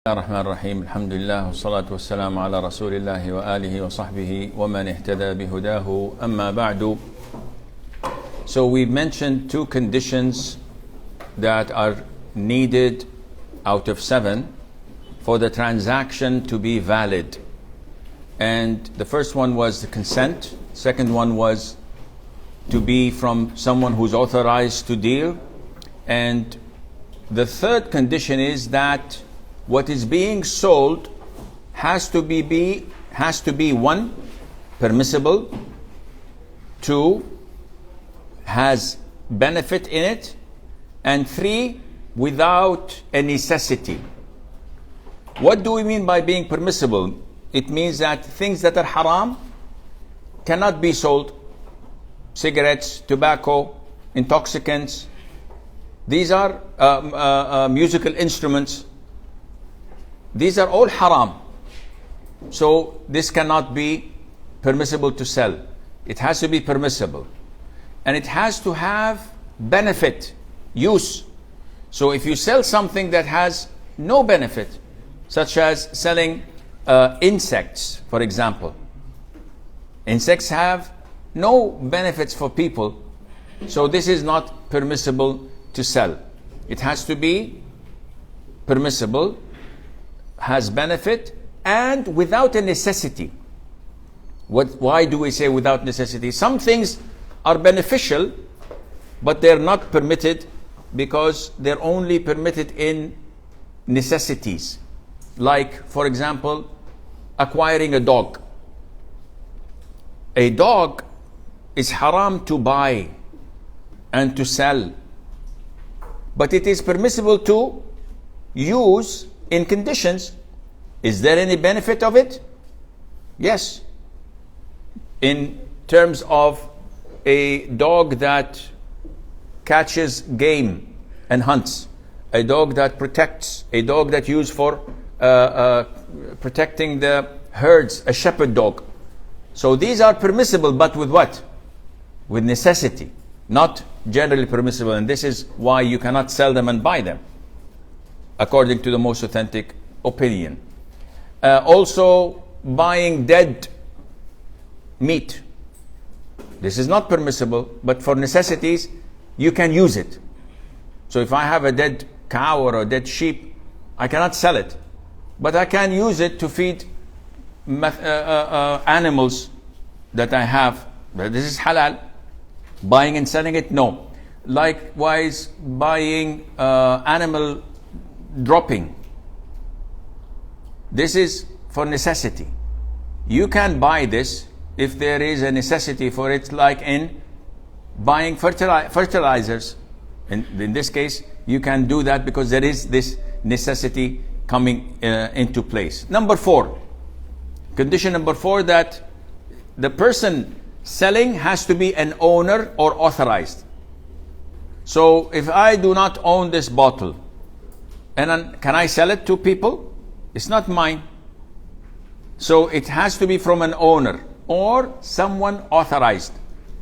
الرحمن الرحيم الحمد لله والصلاة والسلام على رسول الله وآله وصحبه ومن اهتدى بهداه أما بعد. So we mentioned two conditions that are needed out of 7 for the transaction to be valid. And the first one was the consent. Second one was to be from someone who's authorized to deal. And the third condition is that what is being sold has to be 1, permissible, 2, has benefit in it, and 3, without a necessity. What do we mean by being permissible? It means that things that are haram cannot be sold. Cigarettes, tobacco, intoxicants. These are musical instruments. These are all haram. So this cannot be permissible to sell. It has to be permissible. And it has to have benefit, use. So if you sell something that has no benefit, such as selling insects, for example. Insects have no benefits for people. So this is not permissible to sell. It has to be permissible, has benefit, and without a necessity. Why do we say without necessity? Some things are beneficial, but they're not permitted because they're only permitted in necessities. Like, for example, acquiring a dog. A dog is haram to buy and to sell, but it is permissible to use in conditions. Is there any benefit of it? Yes. In terms of a dog that catches game and hunts, a dog that protects, a dog that used for protecting the herds, a shepherd dog. So these are permissible, but with what? With necessity, not generally permissible. And this is why you cannot sell them and buy them, according to the most authentic opinion. Also, buying dead meat. This is not permissible, but for necessities, you can use it. So if I have a dead cow or a dead sheep, I cannot sell it, but I can use it to feed animals that I have. This is halal. Buying and selling it, no. Likewise, buying animal dropping. This is for necessity. You can buy this if there is a necessity for it, like in buying fertilizers. In this case, you can do that because there is this necessity coming into place. Number 4, condition number 4, that the person selling has to be an owner or authorized. So if I do not own this bottle, and can I sell it to people? It's not mine. So it has to be from an owner or someone authorized.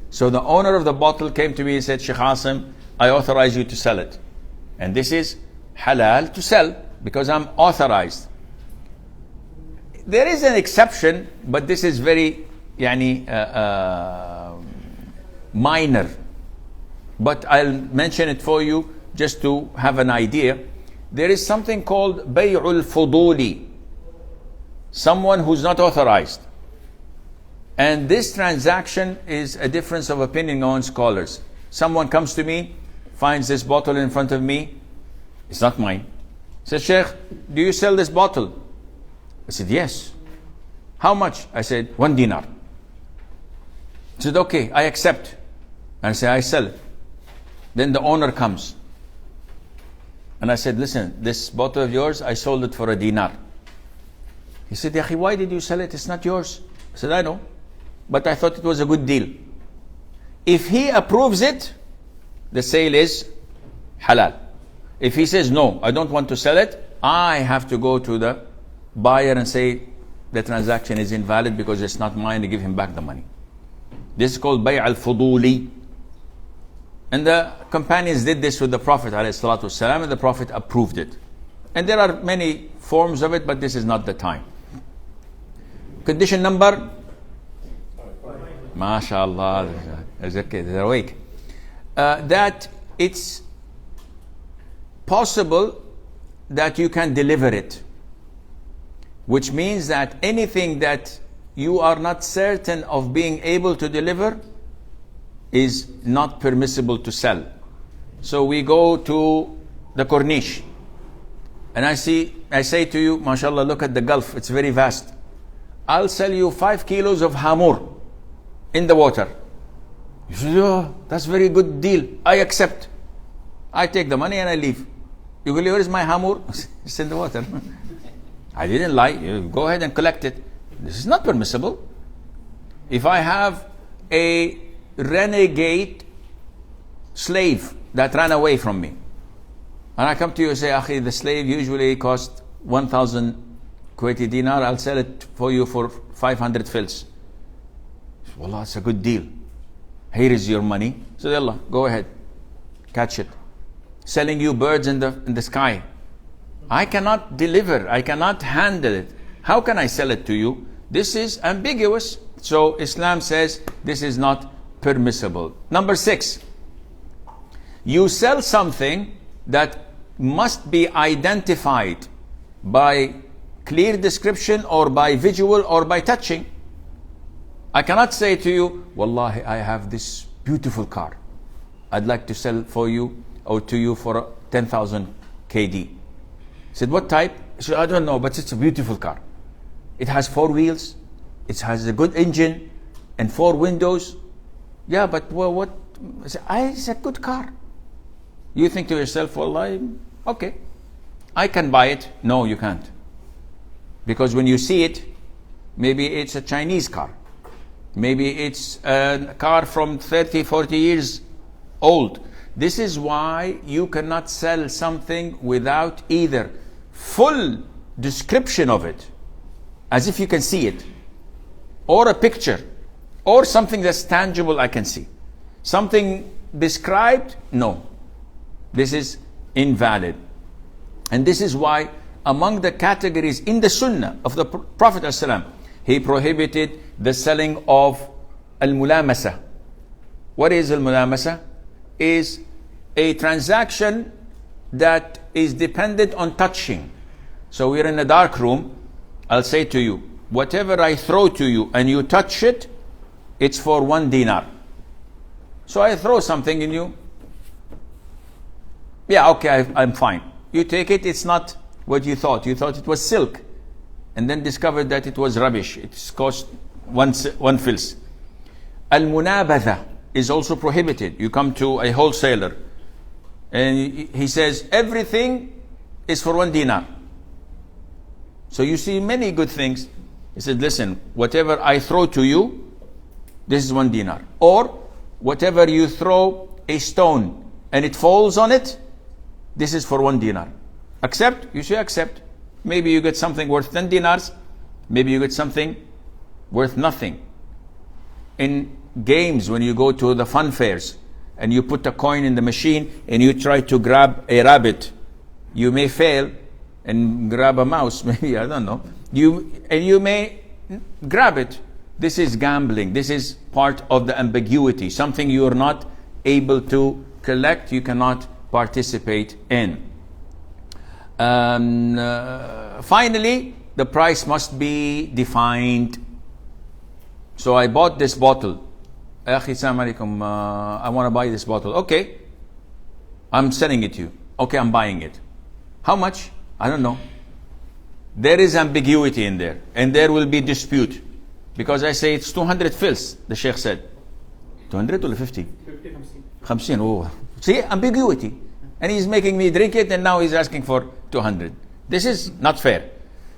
So the owner of the bottle came to me and said, Shaykh Assim, I authorize you to sell it. And this is halal to sell because I'm authorized. There is an exception, but this is very minor. But I'll mention it for you just to have an idea. There is something called Bay'ul Fuduli, someone who's not authorized. And this transaction is a difference of opinion among scholars. Someone comes to me, finds this bottle in front of me. It's not mine. Says, Shaykh, do you sell this bottle? I said, yes. How much? I said, 1 dinar. He said, okay, I accept. And I say, I sell it. Then the owner comes. And I said, listen, this bottle of yours, I sold it for 1 dinar. He said, Yakhi, why did you sell it? It's not yours. I said, I know, but I thought it was a good deal. If he approves it, the sale is halal. If he says, no, I don't want to sell it, I have to go to the buyer and say, the transaction is invalid because it's not mine, and give him back the money. This is called Bay' al-Fuduli. And the companions did this with the Prophet ﷺ, and the Prophet approved it. And there are many forms of it, but this is not the time. Condition number? MashaAllah. They're awake. That it's possible that you can deliver it. Which means that anything that you are not certain of being able to deliver is not permissible to sell. So we go to the Corniche, and I say to you, mashallah, look at the Gulf, it's very vast. I'll sell you 5 kilos of hamur in the water. You say, oh, that's very good deal. I accept. I take the money and I leave. You go, where is my hamur? It's in the water. I didn't lie. You go ahead and collect it. This is not permissible. If I have a renegade slave that ran away from me, and I come to you and say, Akhi, the slave usually costs 1,000 Kuwaiti dinar, I'll sell it for you for 500 fils. Wallah, it's a good deal. Here is your money. So Allah, go ahead, catch it. Selling you birds in the sky. I cannot deliver, I cannot handle it. How can I sell it to you? This is ambiguous. So Islam says this is not permissible. Number 6, you sell something that must be identified by clear description or by visual or by touching. I cannot say to you, Wallahi, I have this beautiful car. I'd like to sell for you or to you for 10,000 KD. I said, what type? I said, I don't know, but it's a beautiful car. It has 4 wheels, it has a good engine and 4 windows. Yeah, but what? I said, it's a good car. You think to yourself, Wallahi, okay, I can buy it. No, you can't. Because when you see it, maybe it's a Chinese car. Maybe it's a car from 30, 40 years old. This is why you cannot sell something without either full description of it, as if you can see it, or a picture, or something that's tangible I can see. Something described, no. This is invalid. And this is why among the categories in the Sunnah of the Prophet ﷺ, he prohibited the selling of al-mulamasa. What is al-mulamasa? Is a transaction that is dependent on touching. So we're in a dark room, I'll say to you, whatever I throw to you and you touch it, it's for 1 dinar. So I throw something in you. Yeah, okay, I'm fine. You take it, it's not what you thought. You thought it was silk, and then discovered that it was rubbish. It's cost one fils. Al-munabadha is also prohibited. You come to a wholesaler, and he says, everything is for 1 dinar. So you see many good things. He said, listen, whatever I throw to you, this is 1 dinar. Or whatever you throw a stone and it falls on it, this is for 1 dinar. Accept? You say accept. Maybe you get something worth 10 dinars. Maybe you get something worth nothing. In games, when you go to the fun fairs and you put a coin in the machine and you try to grab a rabbit, you may fail and grab a mouse, maybe, I don't know. You may grab it. This is gambling. This is part of the ambiguity. Something you are not able to collect, you cannot participate in. Finally, the price must be defined. So I bought this bottle. Akhi, Assalamu alaikum, I want to buy this bottle. Okay, I'm selling it to you. Okay, I'm buying it. How much? I don't know. There is ambiguity in there, and there will be dispute. Because I say it's 200 fils, the Shaykh said. 200 or 50? 50, 50. Oh. See, ambiguity. And he's making me drink it, and now he's asking for 200. This is not fair.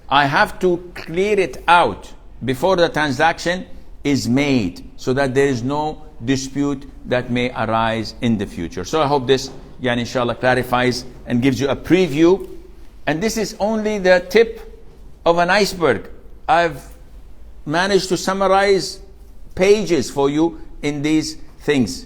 I have to clear it out before the transaction is made, so that there is no dispute that may arise in the future. So I hope this, inshallah, clarifies and gives you a preview. And this is only the tip of an iceberg. I've managed to summarize pages for you in these things,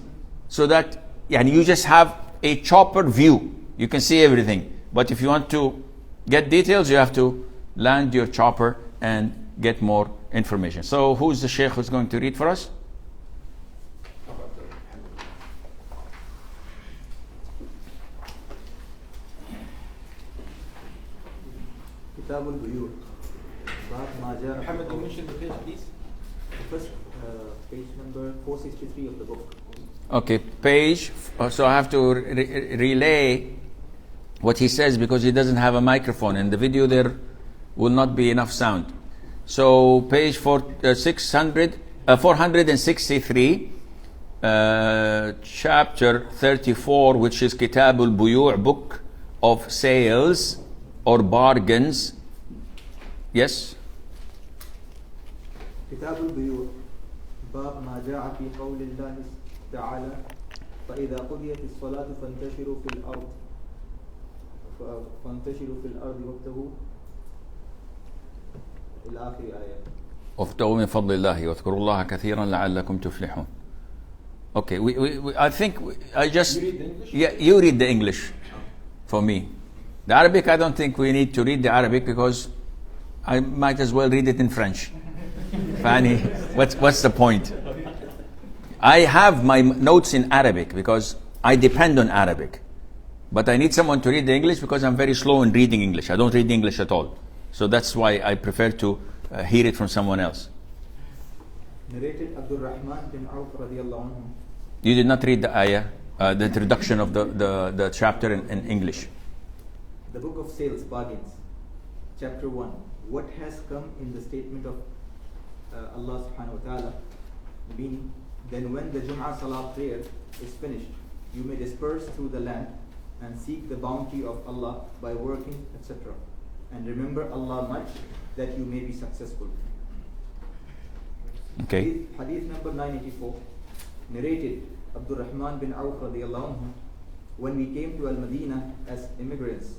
so that you just have a chopper view. You can see everything. But if you want to get details, you have to land your chopper and get more information. So who's the Shaykh who's going to read for us? Kitab al-Buyur. Muhammad, you mention the page, please. The first page number 463 of the book. Okay, page. So I have to relay what he says because he doesn't have a microphone. In the video there will not be enough sound. So page 463, chapter 34, which is Kitab al-Buyu', book of sales or bargains. Yes? كتاب البيوع باب ما جاء في قول الله تعالى فإذا قضيت الصلاة فانتشروا في الأرض وابتغوا إلى آخر آية. وابتغوا من فضل الله واذكروا الله كثيرا لعلكم تفلحون. Okay, I think I just you read the English for me. The Arabic, I don't think we need to read the Arabic because I might as well read it in French. Fanny, what's the point? I have my notes in Arabic because I depend on Arabic. But I need someone to read the English because I'm very slow in reading English. I don't read English at all. So that's why I prefer to hear it from someone else. Narrated Abdul Rahman bin Auf radiyallahu anhu. You did not read the ayah, the introduction of the chapter in English. The book of sales, bargains, chapter 1. What has come in the statement of Allah subhanahu wa ta'ala, meaning, then when the Jum'ah Salah prayer is finished, you may disperse through the land and seek the bounty of Allah by working, etc. And remember Allah much, that you may be successful. Okay. Hadith number 984, narrated Abdul Rahman bin Auf radiyallahu anhu, when we came to Al-Madinah as immigrants,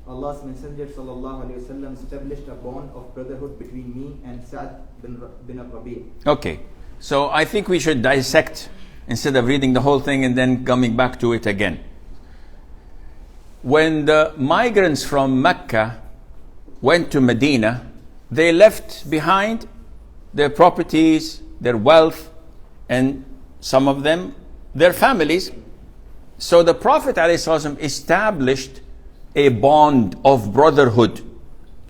Allah's Messenger sallallahu alayhi wasallam established a bond of brotherhood between me and Sa'd bin Rabi'. Okay, so I think we should dissect instead of reading the whole thing and then coming back to it again. When the migrants from Mecca went to Medina, they left behind their properties, their wealth, and some of them, their families. So the Prophet ﷺ established a bond of brotherhood.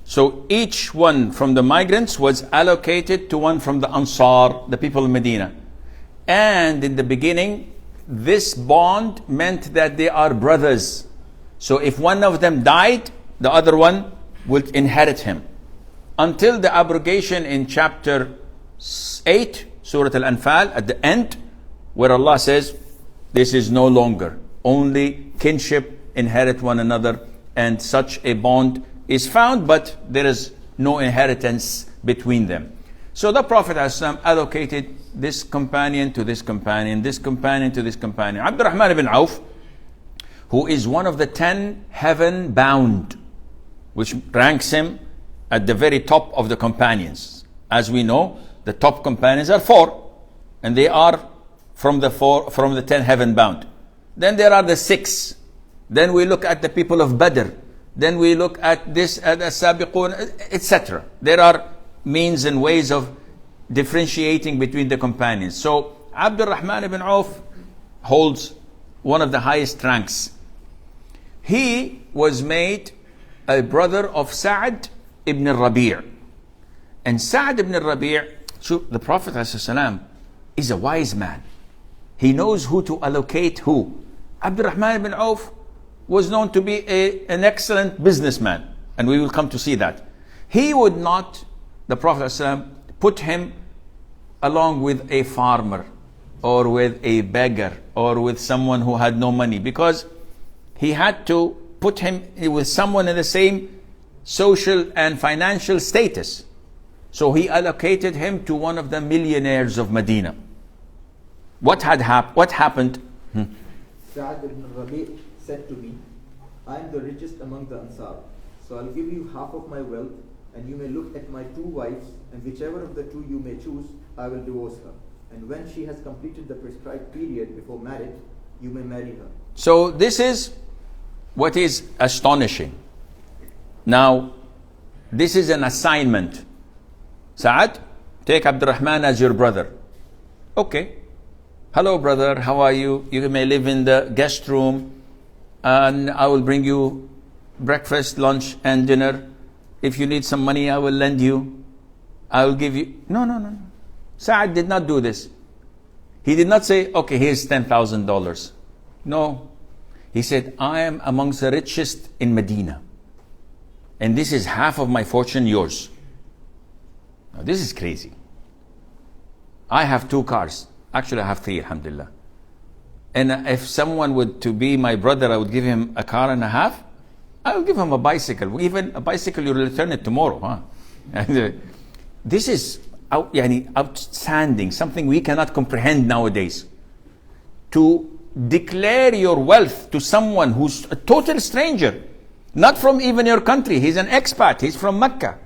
So each one from the migrants was allocated to one from the Ansar, the people of Medina. And in the beginning, this bond meant that they are brothers. So if one of them died, the other one would inherit him. Until the abrogation in chapter 8, Surah Al-Anfal, at the end, where Allah says, this is no longer. Only kinship inherit one another, and such a bond is found, but there is no inheritance between them. So the Prophet ﷺ allocated this companion to this companion, this companion to this companion. Abdul Rahman ibn Auf, who is one of the 10 heaven bound, which ranks him at the very top of the companions. As we know, the top companions are 4, and they are from the 10 heaven bound. Then there are the 6. Then we look at the people of Badr. Then we look at this, at As-Sabiqun, etc. There are means and ways of differentiating between the companions. So Abdul Rahman ibn Auf holds one of the highest ranks. He was made a brother of Sa'd ibn Rabi'. And Sa'd ibn Rabi', the Prophet ﷺ is a wise man. He knows who to allocate who. Abdul Rahman ibn Auf was known to be an excellent businessman, and we will come to see that. He would not, the Prophet ﷺ, put him along with a farmer or with a beggar or with someone who had no money, because he had to put him with someone in the same social and financial status. So he allocated him to one of the millionaires of Medina. What happened? Sa'd ibn Rabi' said to me, I am the richest among the Ansar, so I'll give you half of my wealth, and you may look at my 2 wives, and whichever of the 2 you may choose, I will divorce her. And when she has completed the prescribed period before marriage, you may marry her. So this is what is astonishing. Now, this is an assignment. Saad, take Abdurrahman as your brother. Okay. Hello, brother. How are you? You may live in the guest room, and I will bring you breakfast, lunch, and dinner. If you need some money, I will lend you. I will give you. No. Saad did not do this. He did not say, okay, here's $10,000. No. He said, I am amongst the richest in Medina. And this is half of my fortune, yours. Now, this is crazy. I have 2 cars. Actually, I have 3, alhamdulillah. And if someone would to be my brother, I would give him a car and a half. I will give him a bicycle. Even a bicycle, you will return it tomorrow. Huh? And, this is outstanding, something we cannot comprehend nowadays. To declare your wealth to someone who's a total stranger, not from even your country. He's an expat. He's from Mecca.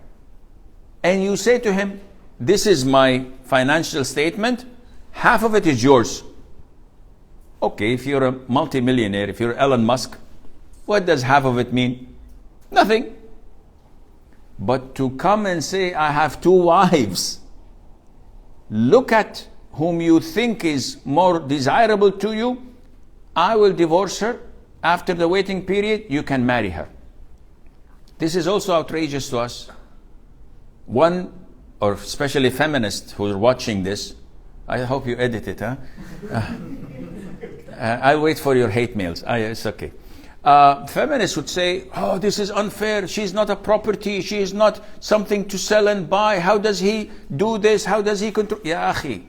And you say to him, this is my financial statement. Half of it is yours. Okay, if you're a multimillionaire, if you're Elon Musk, what does half of it mean? Nothing. But to come and say, I have 2 wives. Look at whom you think is more desirable to you. I will divorce her. After the waiting period, you can marry her. This is also outrageous to us. One, or especially feminists who are watching this, I hope you edit it, huh? I'll wait for your hate mails. It's okay. Feminists would say, oh, this is unfair. She's not a property. She is not something to sell and buy. How does he do this? How does he control? Ya akhi,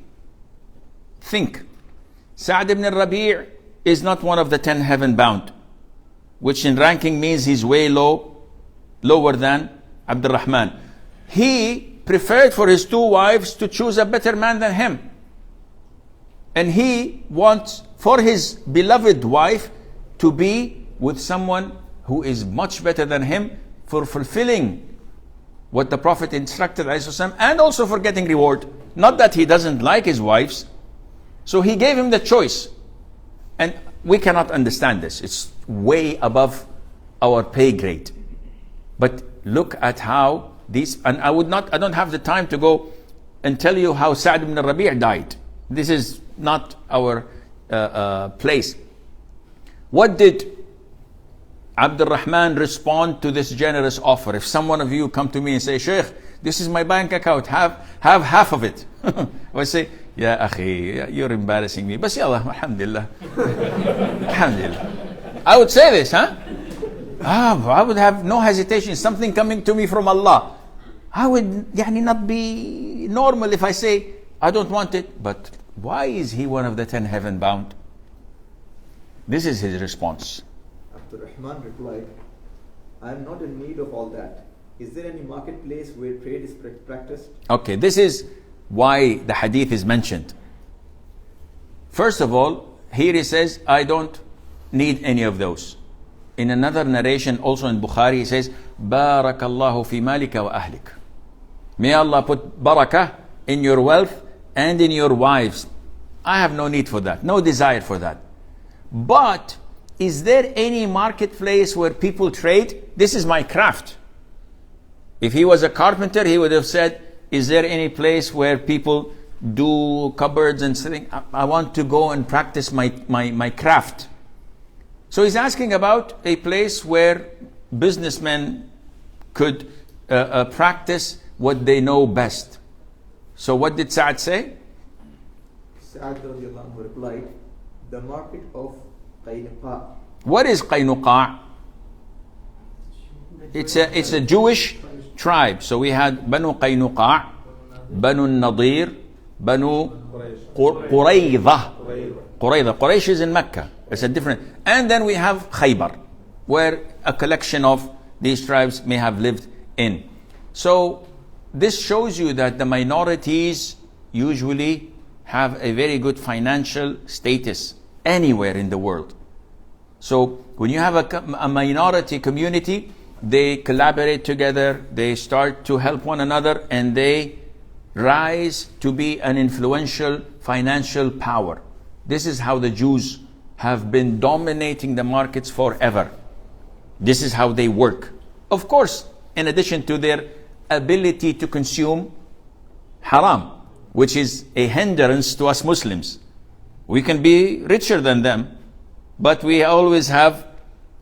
think. Sa'd ibn al-Rabi' is not one of the 10 heaven bound, which in ranking means he's way lower than Abdurrahman. He preferred for his 2 wives to choose a better man than him. And he wants for his beloved wife to be with someone who is much better than him for fulfilling what the Prophet instructed, and also for getting reward. Not that he doesn't like his wives. So he gave him the choice. And we cannot understand this. It's way above our pay grade. But look at how these, and I don't have the time to go and tell you how Sa'd ibn al-Rabi' died. This is not our place. What did Abdul Rahman respond to this generous offer? If someone of you come to me and say, Shaykh, this is my bank account, have half of it. I say, Ya akhi, you're embarrassing me. Bas yallah, alhamdulillah. Alhamdulillah. I would say this, huh? I would have no hesitation. Something coming to me from Allah. I would not be normal if I say, I don't want it. But why is he one of the 10 heaven bound? This is his response. Rahman replied, I am not in need of all that. Is there any marketplace where trade is practiced? Okay, this is why the hadith is mentioned. First of all, here he says, I don't need any of those. In another narration, also in Bukhari, he says, Barakallahu fi malika wa ahlik. May Allah put barakah in your wealth and in your wives. I have no need for that, no desire for that. But is there any marketplace where people trade? This is my craft. If he was a carpenter, he would have said, is there any place where people do cupboards and something? I want to go and practice my craft. So he's asking about a place where businessmen could practice what they know best. So what did Sa'd say? Sa'd replied, the market of Qaynuqa. What is Qaynuqa? It's a Jewish tribe. So we had Banu Qaynuqa, Banu Nadir, Banu Qurayza. Quraysh is in Mecca. It's a different. And then we have Khaybar, where a collection of these tribes may have lived in. So this shows you that the minorities usually have a very good financial status anywhere in the world. So when you have a minority community, they collaborate together, they start to help one another, and they rise to be an influential financial power. This is how the Jews have been dominating the markets forever. This is how they work. Of course, in addition to their ability to consume haram, which is a hindrance to us Muslims. We can be richer than them, but we always have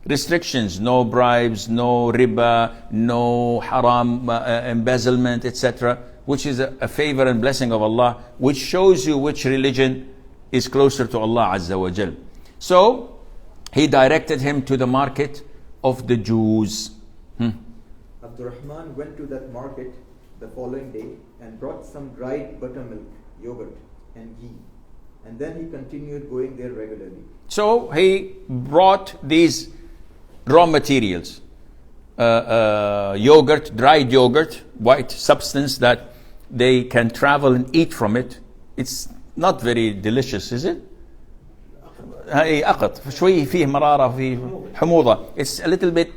restrictions: no bribes, no riba, no haram embezzlement, etc., which is a favor and blessing of Allah, which shows you which religion is closer to Allah Azza wa Jal. So he directed him to the market of the Jews. Abdurrahman went to that market the following day and brought some dried buttermilk, yogurt, and ghee. And then he continued going there regularly. So he brought these raw materials, yogurt, dried yogurt, white substance that they can travel and eat from it. It's not very delicious, is it? أقط شوي فيه مرارة وفيه حموضة. It's a little bit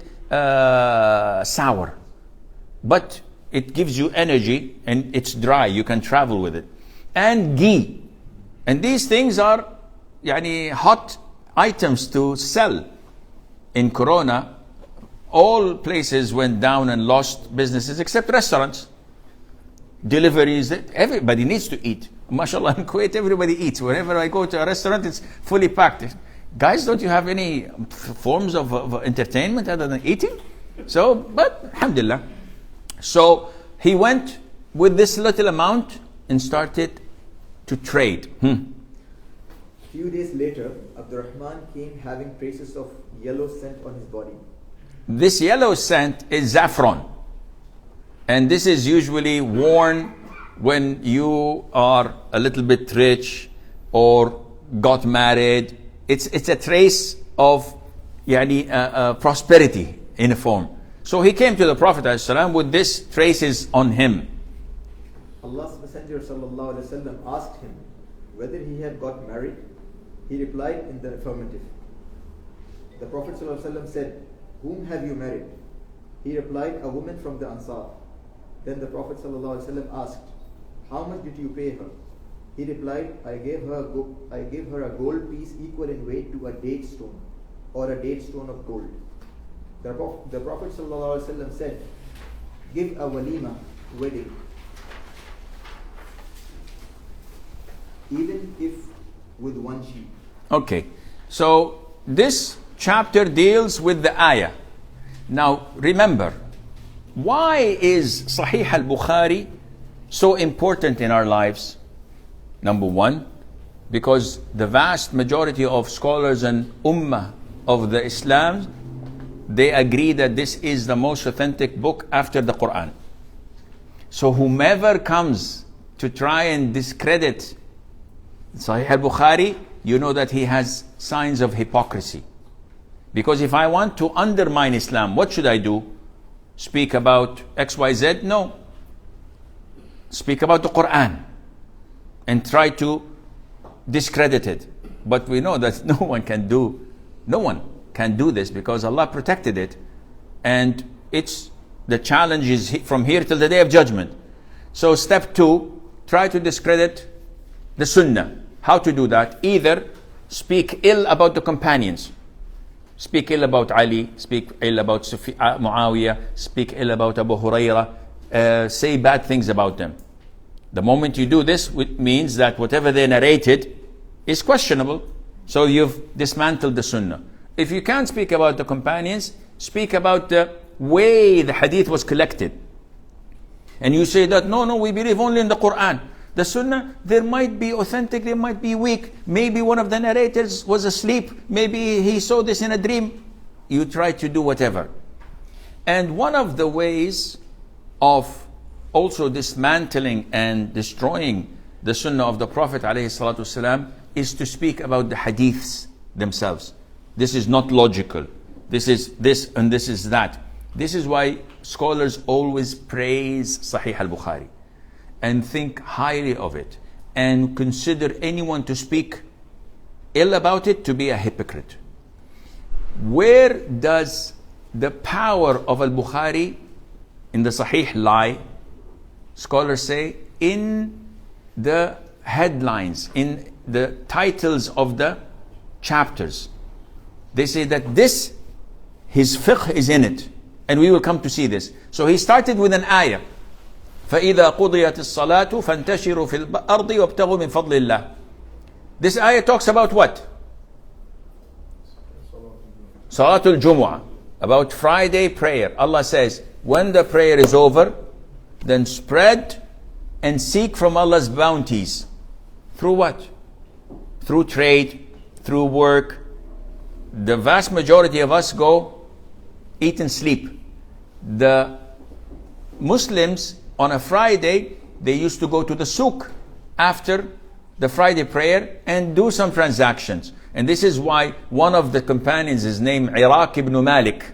sour, but it gives you energy and it's dry. You can travel with it. And ghee. And these things are hot items to sell. In Corona, all places went down and lost businesses except restaurants. Deliveries, everybody needs to eat. MashaAllah, in Kuwait, everybody eats. Whenever I go to a restaurant, it's fully packed. Guys, don't you have any forms of entertainment other than eating? So, but alhamdulillah. So he went with this little amount and started to trade. Few days later, Abdurrahman came having traces of yellow scent on his body. This yellow scent is saffron. And this is usually worn when you are a little bit rich or got married. It's a trace of prosperity in a form. So he came to the Prophet ﷺ with this traces on him. Allah's Messenger ﷺ asked him whether he had got married. He replied in the affirmative. The Prophet ﷺ said, "Whom have you married?" He replied, "A woman from the Ansar." Then the Prophet ﷺ asked, "How much did you pay her?" He replied, I gave her a gold piece equal in weight to a date stone, or a date stone of gold. The Prophet ﷺ said, "Give a walima, wedding, even if with one sheep." Okay, so this chapter deals with the ayah. Now remember, why is Sahih al-Bukhari so important in our lives? Number one, because the vast majority of scholars and ummah of the Islam, they agree that this is the most authentic book after the Quran. So whomever comes to try and discredit Sahih al-Bukhari, you know that he has signs of hypocrisy. Because if I want to undermine Islam, what should I do? Speak about XYZ? No. Speak about the Quran and try to discredit it. But we know that no one can do this because Allah protected it. And it's the challenge is from here till the day of judgment. So step 2, try to discredit the Sunnah. How to do that? Either speak ill about the companions. Speak ill about Ali, speak ill about Muawiyah, speak ill about Abu Hurairah, say bad things about them. The moment you do this, it means that whatever they narrated is questionable. So you've dismantled the Sunnah. If you can't speak about the companions, speak about the way the hadith was collected. And you say that, no, we believe only in the Quran. The Sunnah, there might be authentic, there might be weak. Maybe one of the narrators was asleep. Maybe he saw this in a dream. You try to do whatever. And one of the ways of also dismantling and destroying the Sunnah of the Prophet ﷺ is to speak about the hadiths themselves. This is not logical. This is this and this is that. This is why scholars always praise Sahih al-Bukhari and think highly of it and consider anyone to speak ill about it to be a hypocrite. Where does the power of al-Bukhari in the Sahih lie? Scholars say in the headlines, in the titles of the chapters. They say that his fiqh is in it. And we will come to see this. So he started with an ayah. فَإِذَا قُضِيَتِ الصَّلَاةُ فَانْتَشِرُوا فِي الْأَرْضِ وَابْتَغُوا مِنْ فَضْلِ اللَّهِ. This ayah talks about what? Salatul Jumu'ah. About Friday prayer. Allah says, when the prayer is over, then spread and seek from Allah's bounties. Through what? Through trade, through work. The vast majority of us go eat and sleep. The Muslims on a Friday, they used to go to the souk after the Friday prayer and do some transactions. And this is why one of the companions is named Iraq ibn Malik.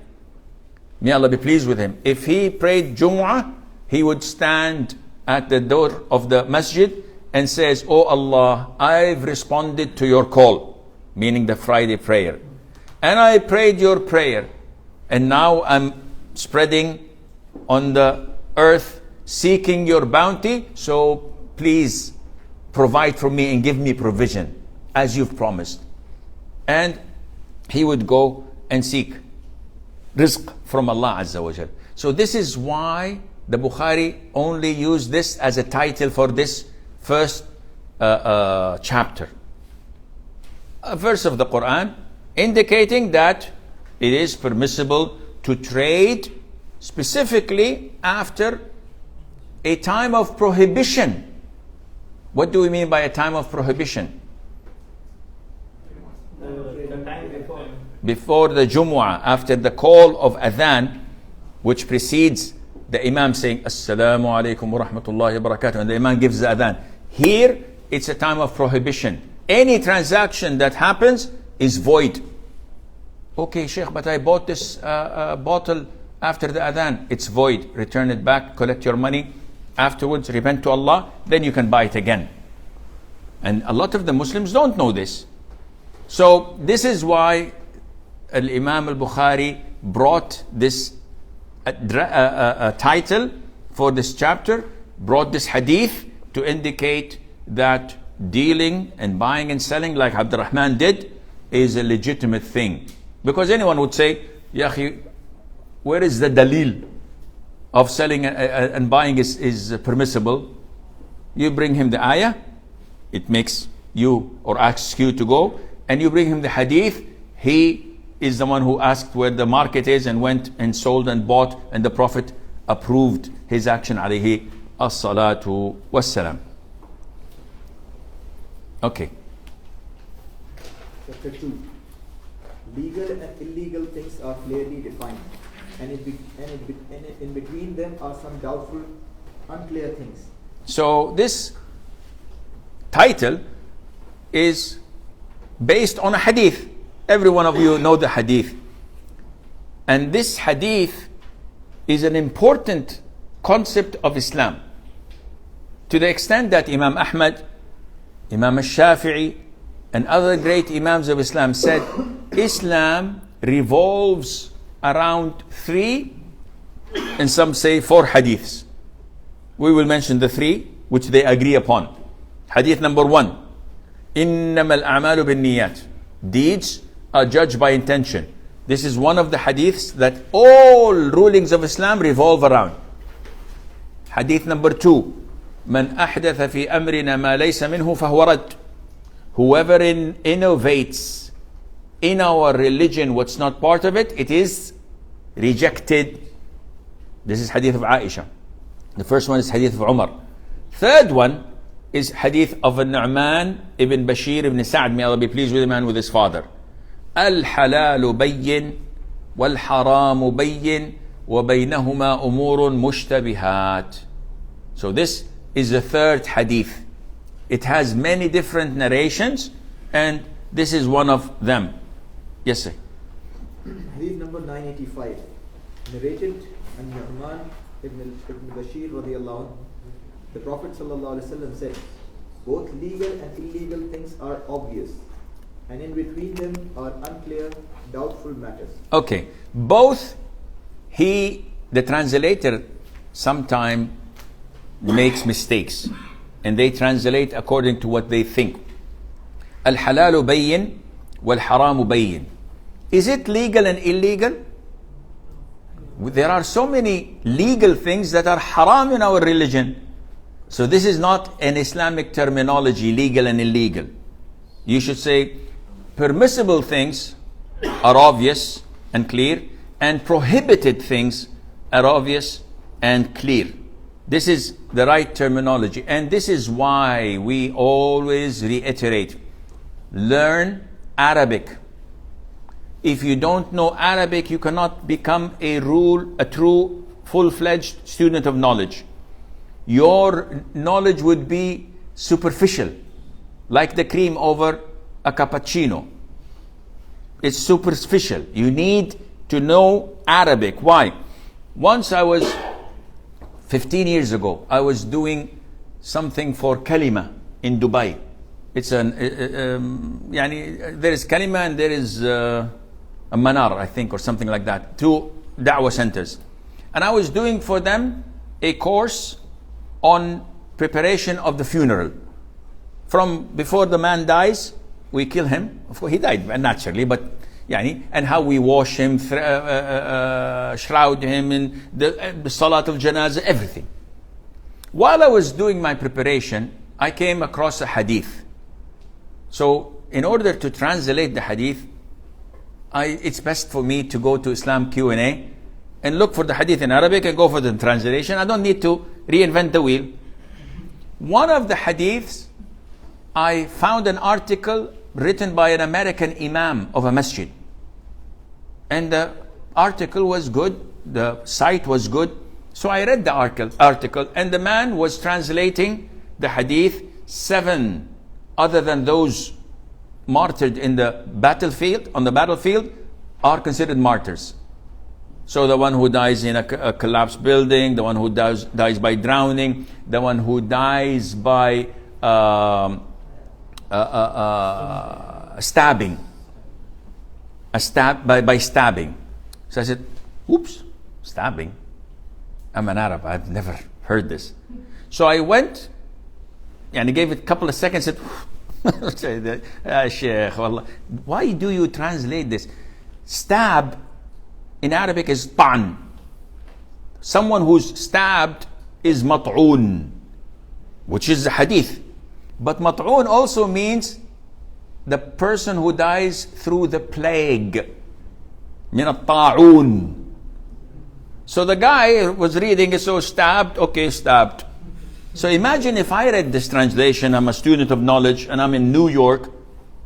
May Allah be pleased with him. If he prayed Jumu'ah, he would stand at the door of the masjid and says, "Oh Allah, I've responded to your call," meaning the Friday prayer. "And I prayed your prayer. And now I'm spreading on the earth, seeking your bounty. So please provide for me and give me provision as you've promised." And he would go and seek rizq from Allah Azza wa Jal. So this is why the Bukhari only used this as a title for this first chapter. A verse of the Quran indicating that it is permissible to trade specifically after a time of prohibition. What do we mean by a time of prohibition? The time before. Before the Jumu'ah, after the call of Adhan, which precedes the Imam saying, "Assalamu alaikum wa rahmatullahi wa barakatuh," and the Imam gives the Adhan. Here, it's a time of prohibition. Any transaction that happens is void. Okay, Shaykh, but I bought this bottle after the Adhan. It's void. Return it back, collect your money. Afterwards, repent to Allah, then you can buy it again. And a lot of the Muslims don't know this. So this is why Imam al-Bukhari brought this title for this chapter, brought this hadith to indicate that dealing and buying and selling like Abdurrahman did is a legitimate thing. Because anyone would say, "Ya akhi, where is the dalil of selling and buying is permissible?" You bring him the ayah, it makes you or asks you to go, and you bring him the hadith, he is the one who asked where the market is and went and sold and bought, and the Prophet approved his action, alayhi as-salatu was-salam. Okay. Chapter 2. Legal and illegal things are clearly defined, and in between them are some doubtful, unclear things. So this title is based on a hadith. Every one of you know the hadith. And this hadith is an important concept of Islam, to the extent that Imam Ahmad, Imam al-Shafi'i, and other great Imams of Islam said Islam revolves around 3, and some say 4 hadiths. We will mention the 3 which they agree upon. Hadith number 1, إِنَّمَا الْأَعْمَالُ بِالنِّيَّاتِ. Deeds are judged by intention. This is one of the hadiths that all rulings of Islam revolve around. Hadith number 2, مَنْ أَحْدَثَ فِي أَمْرِنَا مَا لَيْسَ مِنْهُ فَهُوَ رَدٌّ. Whoever innovates in our religion what's not part of it, it is rejected. This is hadith of Aisha. The first one is hadith of Umar. Third one is hadith of Nu'man ibn Bashir ibn Sa'd, may Allah be pleased with him and with his father. الحلال بين والحرام بين وبينهما أمور مشتبهات. So this is the third hadith. It has many different narrations, and this is one of them. Yes, sir. Hadith number 985, narrated and Nu'man ibn Bashir radiyallahu anhu, the Prophet sallallahu alaihi wasallam said, "Both legal and illegal things are obvious, and in between them are unclear, doubtful matters." Okay, both the translator sometime makes mistakes, and they translate according to what they think. Al-halalu bayyin wal-haramu bayyin. Is it legal and illegal? There are so many legal things that are haram in our religion. So this is not an Islamic terminology, legal and illegal. You should say permissible things are obvious and clear, and prohibited things are obvious and clear. This is the right terminology, and this is why we always reiterate, learn Arabic. If you don't know Arabic, you cannot become a true, full-fledged student of knowledge. Your knowledge would be superficial, like the cream over a cappuccino. It's superficial. You need to know Arabic. Why? Once 15 years ago, I was doing something for kalima in Dubai. It's there is kalima and there is a manar, I think, or something like that. 2 da'wah centers. And I was doing for them a course on preparation of the funeral. From before the man dies, we kill him. Of course, he died naturally, but and how we wash him, shroud him, in the salat al-janazah, everything. While I was doing my preparation, I came across a hadith. So in order to translate the hadith, it's best for me to go to Islam Q&A and look for the hadith in Arabic and go for the translation. I don't need to reinvent the wheel. One of the hadiths, I found an article written by an American imam of a masjid. And the article was good, the site was good. So I read the article, and the man was translating the hadith. 7 other than those martyred in the battlefield, are considered martyrs. So the one who dies in a collapsed building, the one who dies by drowning, the one who dies by stabbing. By stabbing. So I said, oops, stabbing. I'm an Arab, I've never heard this. So I went and he gave it a couple of seconds, said, Shaykh, why do you translate this? Stab in Arabic is ta'n. Someone who's stabbed is mat'oon, which is the hadith. But mat'oon also means the person who dies through the plague. Min at-ta'oon. So the guy was reading it, so stabbed, okay, stabbed. So imagine if I read this translation, I'm a student of knowledge, and I'm in New York,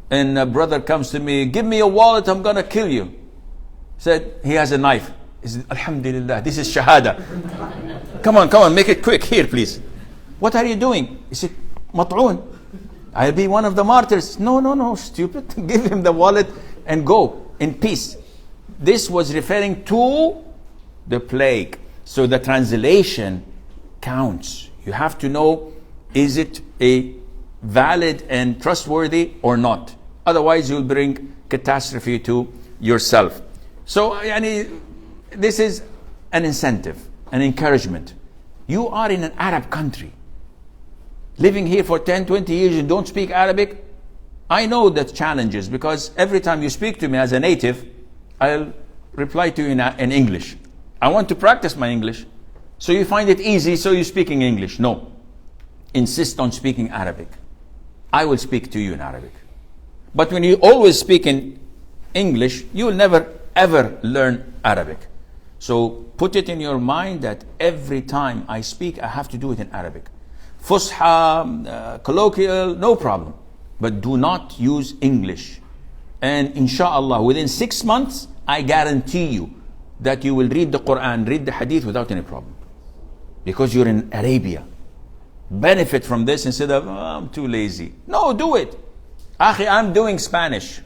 and a brother comes to me, give me a wallet, I'm gonna kill you. Said, he has a knife. He said, Alhamdulillah, this is shahada. Come on, make it quick, here please. What are you doing? He said, mat'oon. I'll be one of the martyrs. No, stupid. Give him the wallet and go in peace. This was referring to the plague. So the translation counts. You have to know, is it a valid and trustworthy or not? Otherwise, you'll bring catastrophe to yourself. So, this is an incentive, an encouragement. You are in an Arab country. Living here for 10, 20 years and don't speak Arabic, I know the challenges, because every time you speak to me as a native, I'll reply to you in English. I want to practice my English. So you find it easy, so you're speaking English. No. Insist on speaking Arabic. I will speak to you in Arabic. But when you always speak in English, you will never ever learn Arabic. So put it in your mind that every time I speak, I have to do it in Arabic. Fusha, colloquial, no problem. But do not use English. And inshallah, within 6 months, I guarantee you that you will read the Quran, read the Hadith without any problem. Because you're in Arabia. Benefit from this instead of, I'm too lazy. No, do it. Akhi, I'm doing Spanish.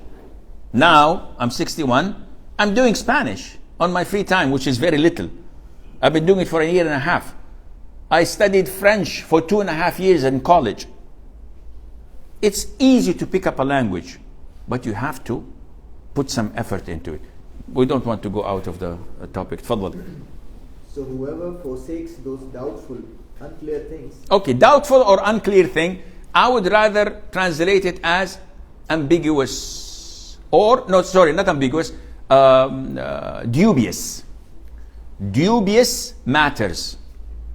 Now, I'm 61. I'm doing Spanish on my free time, which is very little. I've been doing it for a year and a half. I studied French for 2.5 years in college. It's easy to pick up a language, but you have to put some effort into it. We don't want to go out of the topic. Tfaddal. So whoever forsakes those doubtful, unclear things. Okay, doubtful or unclear thing, I would rather translate it as ambiguous. Or, no, sorry, not ambiguous, dubious. dubious matters.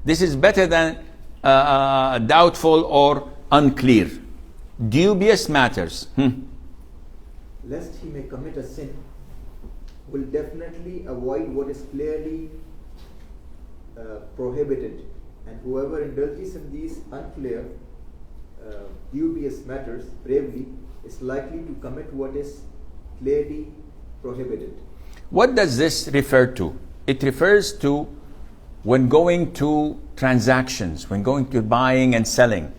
This is better than doubtful or unclear. Dubious matters. Lest he may commit a sin, will definitely avoid what is clearly prohibited, and whoever indulges in these unclear, dubious matters bravely is likely to commit what is clearly prohibited. What does this refer to? It refers to when going to transactions, when going to buying and selling.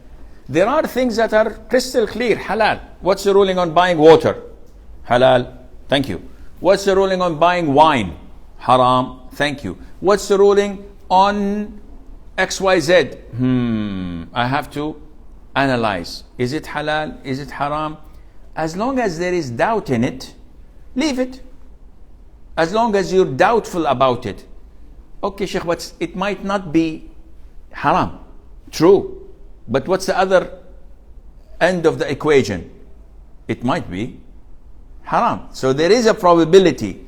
There are things that are crystal clear, halal. What's the ruling on buying water? Halal. Thank you. What's the ruling on buying wine? Haram. Thank you. What's the ruling on XYZ? I have to analyze. Is it halal? Is it haram? As long as there is doubt in it, leave it. As long as you're doubtful about it. Okay, Shaykh, but it might not be haram. True. But what's the other end of the equation? It might be haram. So there is a probability.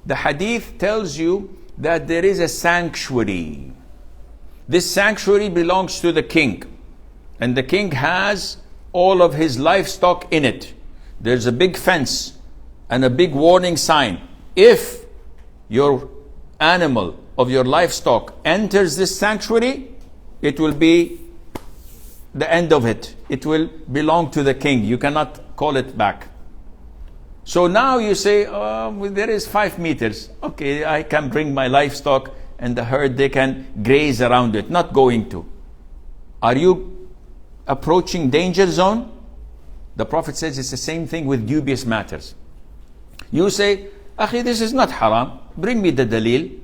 The hadith tells you that there is a sanctuary. This sanctuary belongs to the king. And the king has all of his livestock in it. There's a big fence and a big warning sign. If your animal of your livestock enters this sanctuary, it will be the end of it. It will belong to the king. You cannot call it back. So now you say, oh, there is 5 meters. Okay, I can bring my livestock and the herd, they can graze around it. Not going to. Are you approaching danger zone? The Prophet says it's the same thing with dubious matters. You say, Akhi, this is not haram. Bring me the dalil.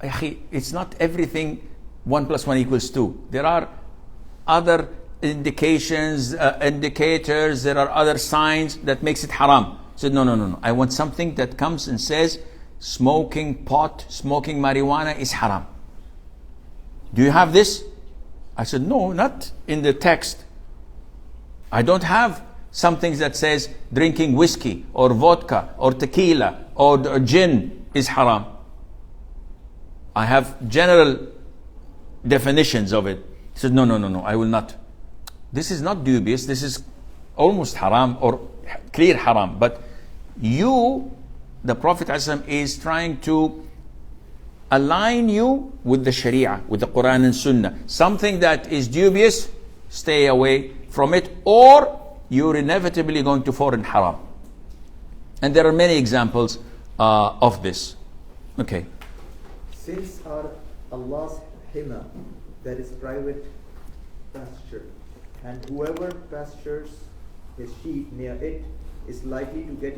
Akhi, it's not everything 1 + 1 = 2. There are other indications, indicators, there are other signs that makes it haram. Said, no. I want something that comes and says smoking pot, smoking marijuana is haram. Do you have this? I said, no, not in the text. I don't have something that says drinking whiskey or vodka or tequila or gin is haram. I have general definitions of it. He said, no, I will not. This is not dubious. This is almost haram or clear haram. But you, the Prophet ﷺ is trying to align you with the Sharia, with the Quran and Sunnah. Something that is dubious, stay away from it, or you're inevitably going to fall in haram. And there are many examples of this. Okay. Since are Allah's hima, that is private pasture, and whoever pastures his sheep near it is likely to get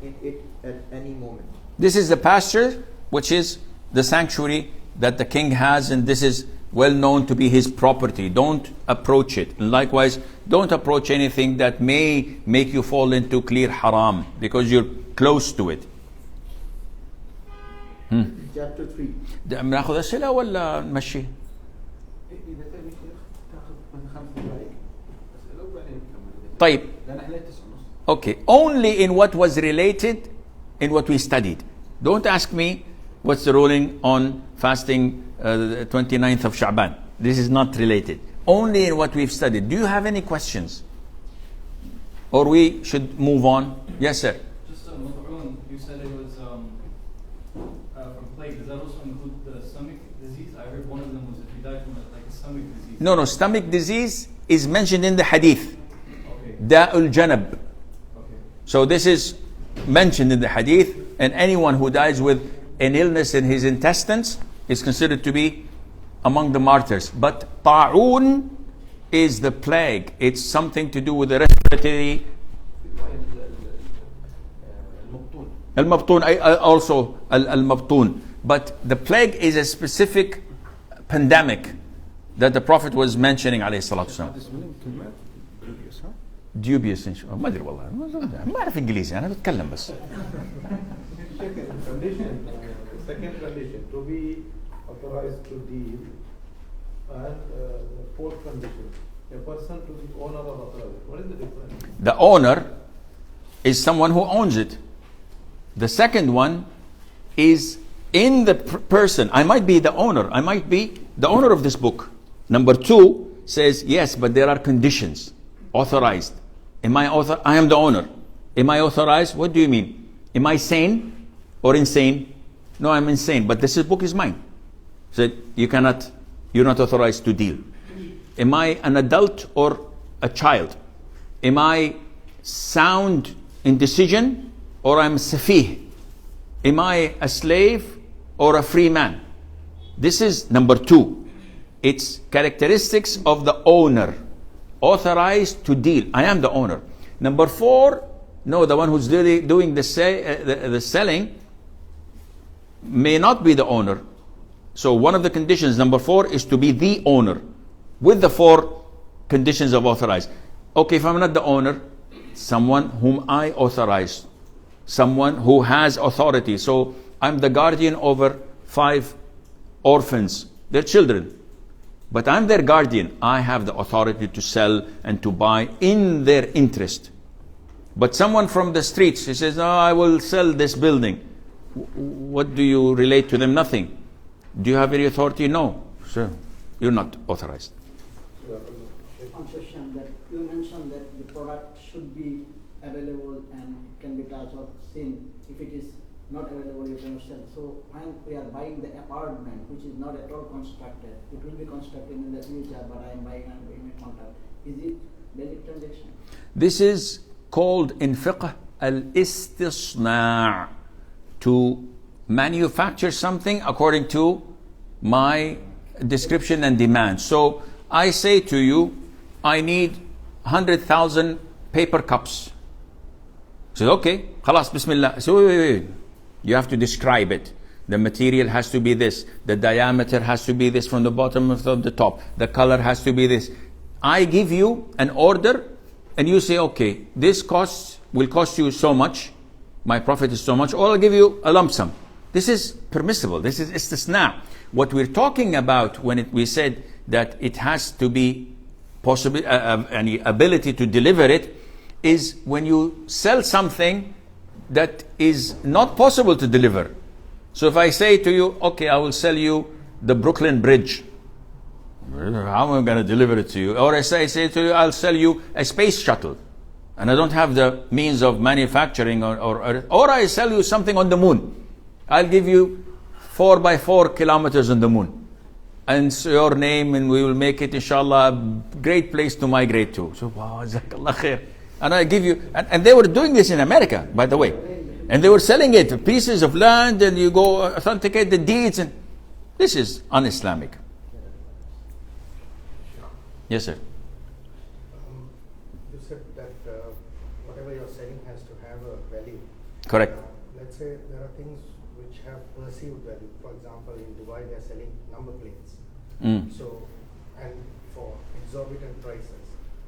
in it at any moment. This is the pasture, which is the sanctuary that the king has, and this is well known to be his property. Don't approach it. And likewise, don't approach anything that may make you fall into clear haram because you're close to it. Chapter 3. ناخذ أسئلة ولا نمشي؟ طيب. Okay. Only in what was related, in what we studied. Don't ask me what's the ruling on fasting the 29th of Sha'ban. This is not related. Only in what we've studied. Do you have any questions? Or we should move on? Yes, sir. Just you said it was from plague. Does that also include the stomach disease? I heard one of them was if you died from a stomach disease. No, stomach disease is mentioned in the hadith. Okay. Da'ul janab. Okay. So this is mentioned in the hadith, and anyone who dies with an illness in his intestines is considered to be among the martyrs. But ta'un is the plague. It's something to do with the respiratory. Al-mabtun, also al-mabtun. But the plague is a specific pandemic that the Prophet was mentioning عليه الصلاة والسلام. dubious إن شاء الله. ما أدري والله. ما أعرف إنجليزي. أنا بتكلم بس. Second condition, to be authorized to deal, and fourth condition, a person to be owner of authority. What is the difference? The owner is someone who owns it. The second one is in the person. I might be the owner. I might be the owner of this book. Number two says, yes, but there are conditions. Authorized. Am I author? I am the owner. Am I authorized? What do you mean? Am I sane or insane? No, I'm insane, but this book is mine. So you're not authorized to deal. Am I an adult or a child? Am I sound in decision or I'm safih? Am I a slave or a free man? This is number two. It's characteristics of the owner. Authorized to deal. I am the owner. Number four, no, the one who's really doing the selling may not be the owner. So one of the conditions, number four, is to be the owner with the four conditions of authorized. Okay, if I'm not the owner, someone whom I authorize, someone who has authority. So I'm the guardian over 5 orphans, their children. But I'm their guardian. I have the authority to sell and to buy in their interest. But someone from the streets, he says, "No, I will sell this building." What do you relate to them? Nothing. Do you have any authority? No. So you're not authorized. Concession that you mentioned that the product should be available and can be touched or seen. If it is not available, you cannot sell. So when we are buying the apartment, which is not at all constructed, it will be constructed in the future, but I am buying and in a contract. Is it valid transaction? This is called in fiqh al-istisna', to manufacture something according to my description and demand. So I say to you, I need 100,000 paper cups. He says, okay, khalas, bismillah. So wait. You have to describe it. The material has to be this. The diameter has to be this from the bottom to the top. The color has to be this. I give you an order and you say, okay, this will cost you so much. My profit is so much. Or I'll give you a lump sum. This is permissible. This is istisna. What we're talking about when we said that it has to be possible, any ability to deliver it, is when you sell something that is not possible to deliver. So if I say to you, okay, I will sell you the Brooklyn Bridge, how am I going to deliver it to you? Or I say to you, I'll sell you a space shuttle, and I don't have the means of manufacturing, or I sell you something on the moon. I'll give you 4 by 4 kilometers on the moon, and so your name, and we will make it, inshallah, a great place to migrate to. So, wow, jazakallah khair. And I give you, and they were doing this in America, by the way. And they were selling it, pieces of land, and you go authenticate the deeds. And this is un-Islamic. Yes, sir. You said that whatever you're selling has to have a value. Correct. Let's say there are things which have perceived value. For example, in Dubai, they're selling number plates. So, and for exorbitant prices.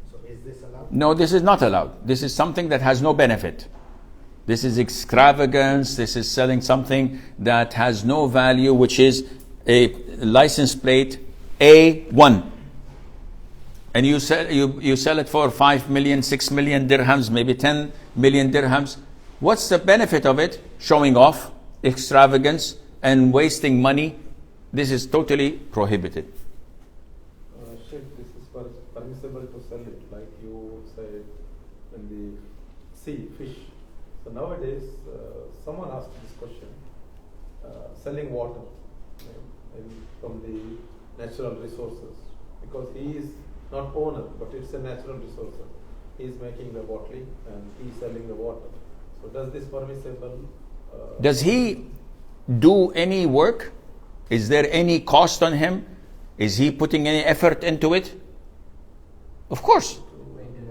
So, is this allowed? No, this is not allowed. This is something that has no benefit. This is extravagance. This is selling something that has no value, which is a license plate A1. And you sell it for 5 million, 6 million dirhams, maybe 10 million dirhams. What's the benefit of it? Showing off, extravagance, and wasting money. This is totally prohibited. Shaykh, this is permissible to sell it, like you said, in the sea, fish. So nowadays, someone asked this question, selling water from the natural resources, because he is not owner, but it's a natural resource. He is making the bottling and he is selling the water. So does this permissible? Does he do any work? Is there any cost on him? Is he putting any effort into it? Of course.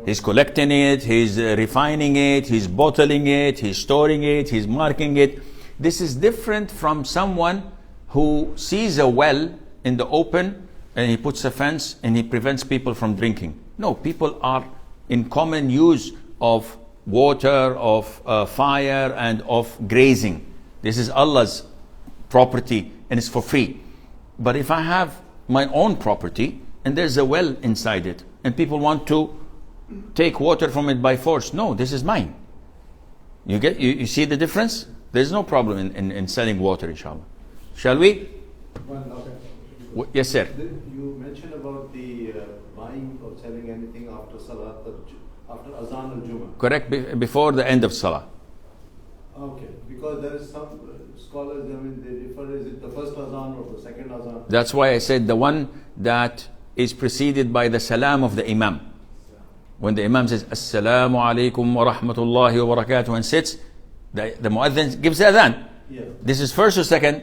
He's collecting it, he's refining it, he's bottling it, he's storing it, he's marking it. This is different from someone who sees a well in the open and he puts a fence and he prevents people from drinking. No, people are in common use of water, of fire, and of grazing. This is Allah's property and it's for free. But if I have my own property and there's a well inside it and people want to take water from it by force, no, this is mine. You see the difference? There's no problem in selling water, inshallah. Shall we? Okay. Yes, sir. You mentioned about the buying or selling anything after Salat, after Azan al-Jum'ah. Correct, before the end of Salah. Okay, because there is some scholars, I mean, they differ, is it the first Azan or the second Azan? That's why I said the one that is preceded by the salam of the Imam. When the Imam says, Assalamu alaikum wa rahmatullahi wa barakatuh, and sits, the muadhin gives the adhan. Yeah. This is first or second?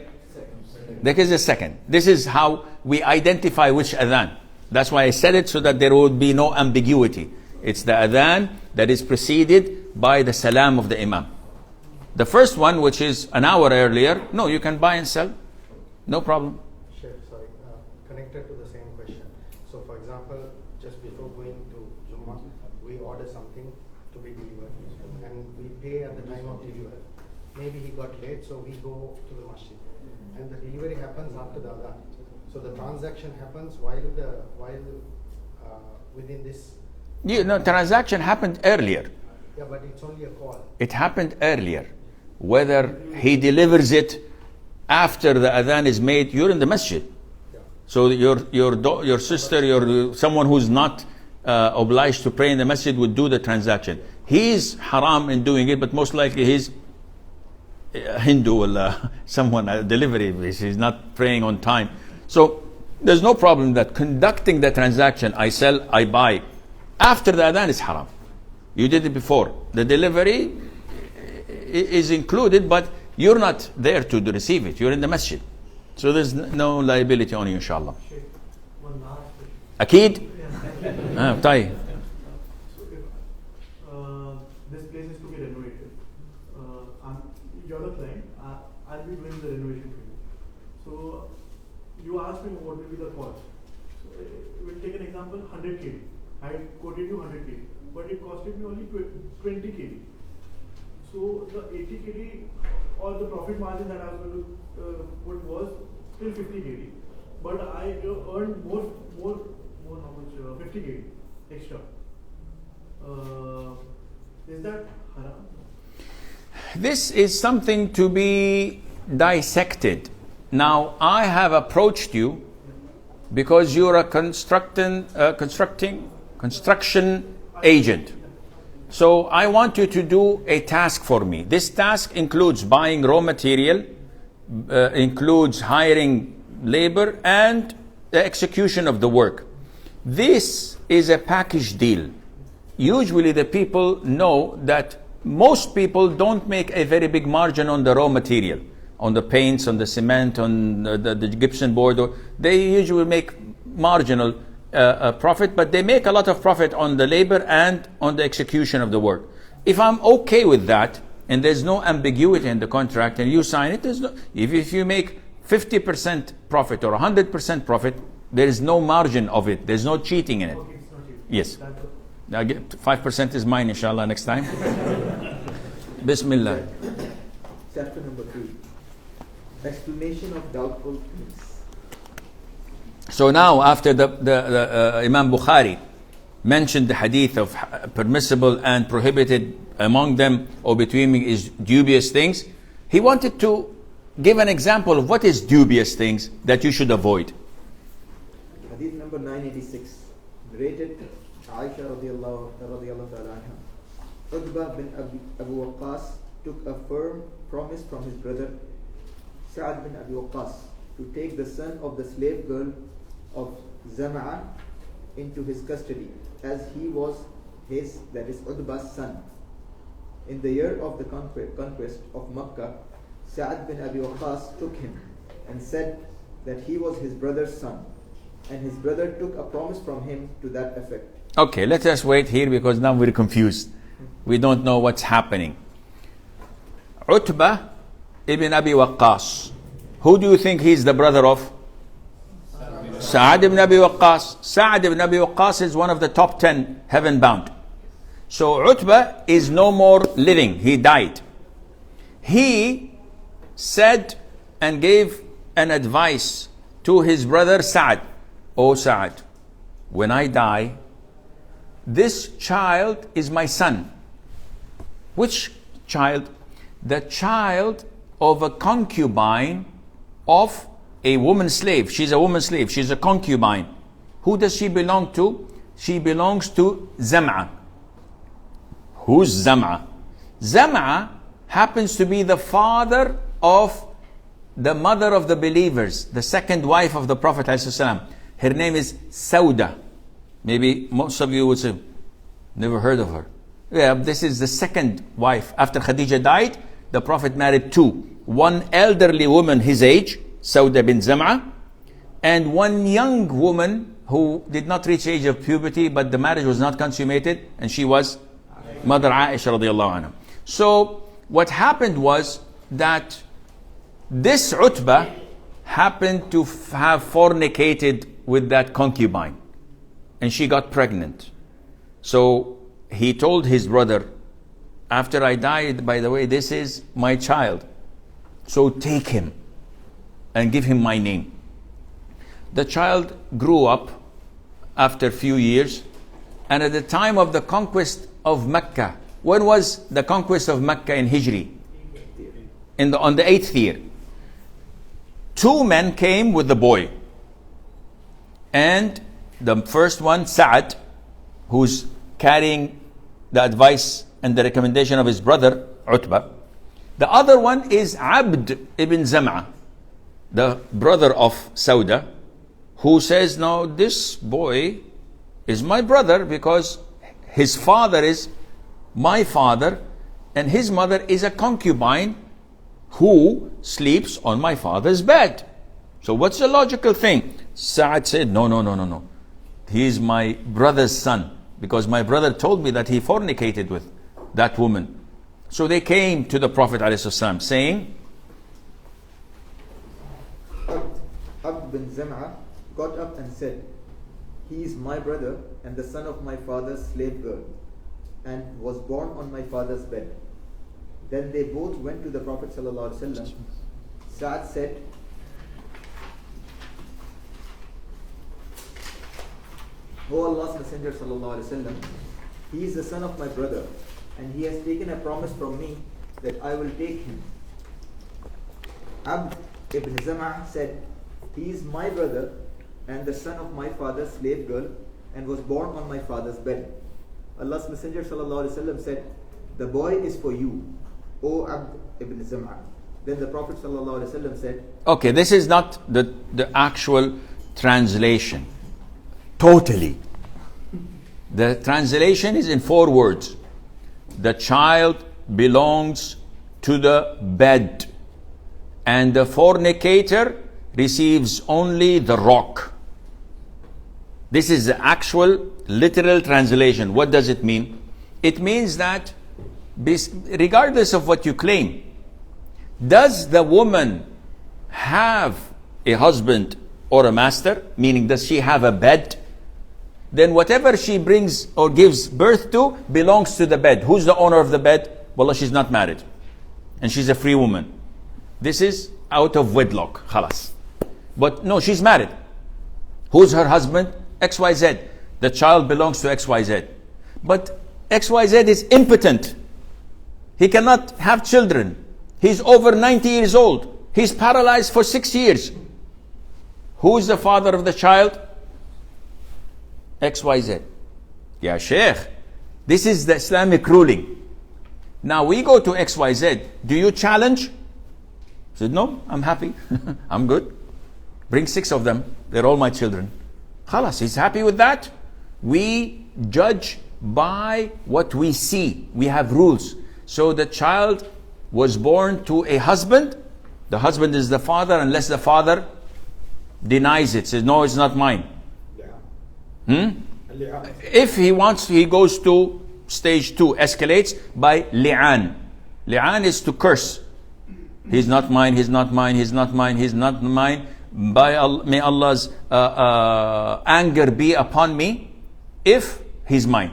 That is the second. This is how we identify which adhan. That's why I said it, so that there would be no ambiguity. It's the adhan that is preceded by the salam of the Imam. The first one, which is an hour earlier, no, you can buy and sell. No problem. Sure, sorry. Connected to the same question. So, for example, just before going to Jummah, we order something to be delivered and we pay at the time of delivery. Maybe he got late, so we go to the masjid. And the delivery happens after the adhan. So the transaction happens while within this. Transaction happened earlier. Yeah, but it's only a call. It happened earlier. Whether he delivers it after the adhan is made, you're in the masjid. Yeah. So your sister, someone who's not obliged to pray in the masjid would do the transaction. He's haram in doing it, but most likely he's Hindu or someone, delivery, he's not praying on time. So there's no problem that conducting the transaction, I sell, I buy, after the adhan is haram. You did it before. The delivery is included, but you're not there to receive it. You're in the masjid. So there's no liability on you, inshallah. Akeed? طيب. This place is to be renovated. You're the client. I'll be doing the renovation for you. So you asked me what will be the cost. So we'll take an example, 100 kg. I quoted you 100 kg, but it costed me only 20 kg. So the 80 kg or the profit margin that I was going to put was still 50 kg. But I earned more how much? 50 kg extra. Is that haram? This is something to be dissected. Now, I have approached you because you're a construction agent. So I want you to do a task for me. This task includes buying raw material, includes hiring labor, and the execution of the work. This is a package deal. Usually the people know that most people don't make a very big margin on the raw material, on the paints, on the cement, on the gypsum board. They usually make marginal profit, but they make a lot of profit on the labor and on the execution of the work. If I'm okay with that, and there's no ambiguity in the contract, and you sign it, if you make 50% profit or 100% profit, there is no margin of it. There's no cheating in it. Okay, it's not cheating. Yes. Now 5% is mine, inshallah, next time. Bismillah. Chapter number 3. Explanation of doubtful things. So now, after the Imam Bukhari mentioned the hadith of permissible and prohibited among them or between me is dubious things, he wanted to give an example of what is dubious things that you should avoid. Hadith number 986. Narrated Aisha radiallahu ta'ala anha. Utbah bin Abu Waqqas took a firm promise from his brother Sa'ad bin Abi Waqqas to take the son of the slave girl of Zama'a into his custody, as he was his, that is Utbah's son. In the year of the conquest of Makkah, Sa'ad bin Abi Waqqas took him and said that he was his brother's son, and his brother took a promise from him to that effect. Okay, let us wait here because now we're confused. We don't know what's happening. Utbah ibn Abi Waqqas. Who do you think he's the brother of? Sa'ad ibn Abi Waqqas. Sa'ad ibn Abi Waqqas is one of the top 10 heaven bound. So Utbah is no more living. He died. He said and gave an advice to his brother Sa'ad. Oh Sa'ad, when I die, this child is my son. Which child? The child of a concubine of a woman slave. She's a woman slave. She's a concubine. Who does she belong to? She belongs to Zam'a. Who's Zam'a? Zam'a happens to be the father of the mother of the believers, the second wife of the Prophet ﷺ. Her name is Sauda. Maybe most of you would say, never heard of her. Yeah, this is the second wife. After Khadija died, the Prophet married two. One elderly woman his age, Sauda bin Zam'a, and one young woman who did not reach the age of puberty, but the marriage was not consummated, and she was Mother Aisha radiallahu anha. So what happened was that this Utbah happened to have fornicated with that concubine, and she got pregnant. So he told his brother, after I died, by the way, this is my child, so take him and give him my name. The child grew up after a few years, and at the time of the conquest of Mecca, when was the conquest of Mecca in Hijri? On the 8th year. Two men came with the boy, and the first one, Sa'ad, who's carrying the advice and the recommendation of his brother Utbah. The other one is Abd ibn Zam'a, the brother of Sauda, who says, no, this boy is my brother because his father is my father and his mother is a concubine who sleeps on my father's bed. So what's the logical thing? Sa'ad said, no. He is my brother's son, because my brother told me that he fornicated with that woman. So they came to the Prophet ﷺ saying, Abd bin Zam'a got up and said, he is my brother and the son of my father's slave girl, and was born on my father's bed. Then they both went to the Prophet ﷺ. Sa'ad said, O Allah's Messenger ﷺ, he is the son of my brother, and he has taken a promise from me that I will take him. Abd ibn Zam'a said, he is my brother and the son of my father's slave girl, and was born on my father's bed. Allah's Messenger ﷺ said, the boy is for you, O Abd ibn Zam'a. Then the Prophet ﷺ said, okay, this is not the actual translation. Totally. The translation is in 4 words. The child belongs to the bed, and the fornicator receives only the rock. This is the actual literal translation. What does it mean? It means that regardless of what you claim, does the woman have a husband or a master? Meaning, does she have a bed? Then whatever she brings or gives birth to belongs to the bed. Who's the owner of the bed? Wallah, she's not married, and she's a free woman. This is out of wedlock, khalas. But no, she's married. Who's her husband? XYZ. The child belongs to XYZ. But XYZ is impotent. He cannot have children. He's over 90 years old. He's paralyzed for 6 years. Who is the father of the child? XYZ. Yeah, Shaykh, this is the Islamic ruling. Now we go to XYZ. Do you challenge? He said, no, I'm happy. I'm good. Bring 6 of them. They're all my children. Khalas, he's happy with that. We judge by what we see. We have rules. So the child was born to a husband. The husband is the father, unless the father denies it, says, no, it's not mine. If he wants, he goes to stage 2, escalates by li'an. Li'an is to curse. He's not mine, he's not mine, he's not mine, he's not mine. May Allah's anger be upon me if he's mine.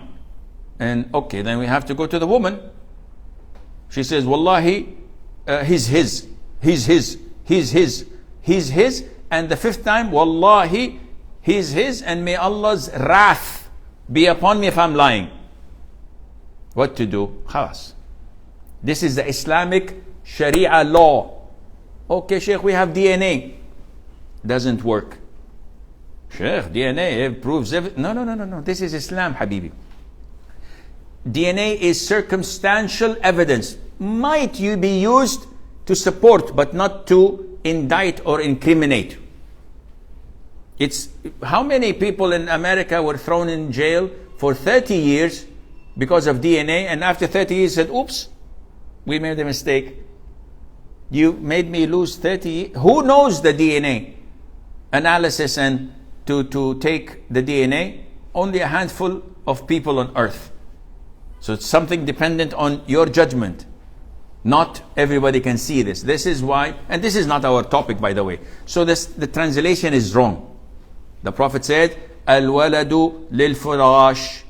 And okay, then we have to go to the woman. She says, Wallahi, he's his, he's his, he's his, he's his. And the 5th time, Wallahi, he's his, and may Allah's wrath be upon me if I'm lying. What to do? Khalas. This is the Islamic Sharia law. Okay, Shaykh, we have DNA. Doesn't work. Shaykh, DNA proves everything. No. This is Islam, Habibi. DNA is circumstantial evidence. Might you be used to support, but not to indict or incriminate. It's how many people in America were thrown in jail for 30 years because of DNA, and after 30 years said, oops, we made a mistake. You made me lose 30 years. Who knows the DNA analysis and to take the DNA? Only a handful of people on earth. So it's something dependent on your judgment. Not everybody can see this. This is why, and this is not our topic, by the way. So the translation is wrong. The Prophet said, Al-waladu lil-firash.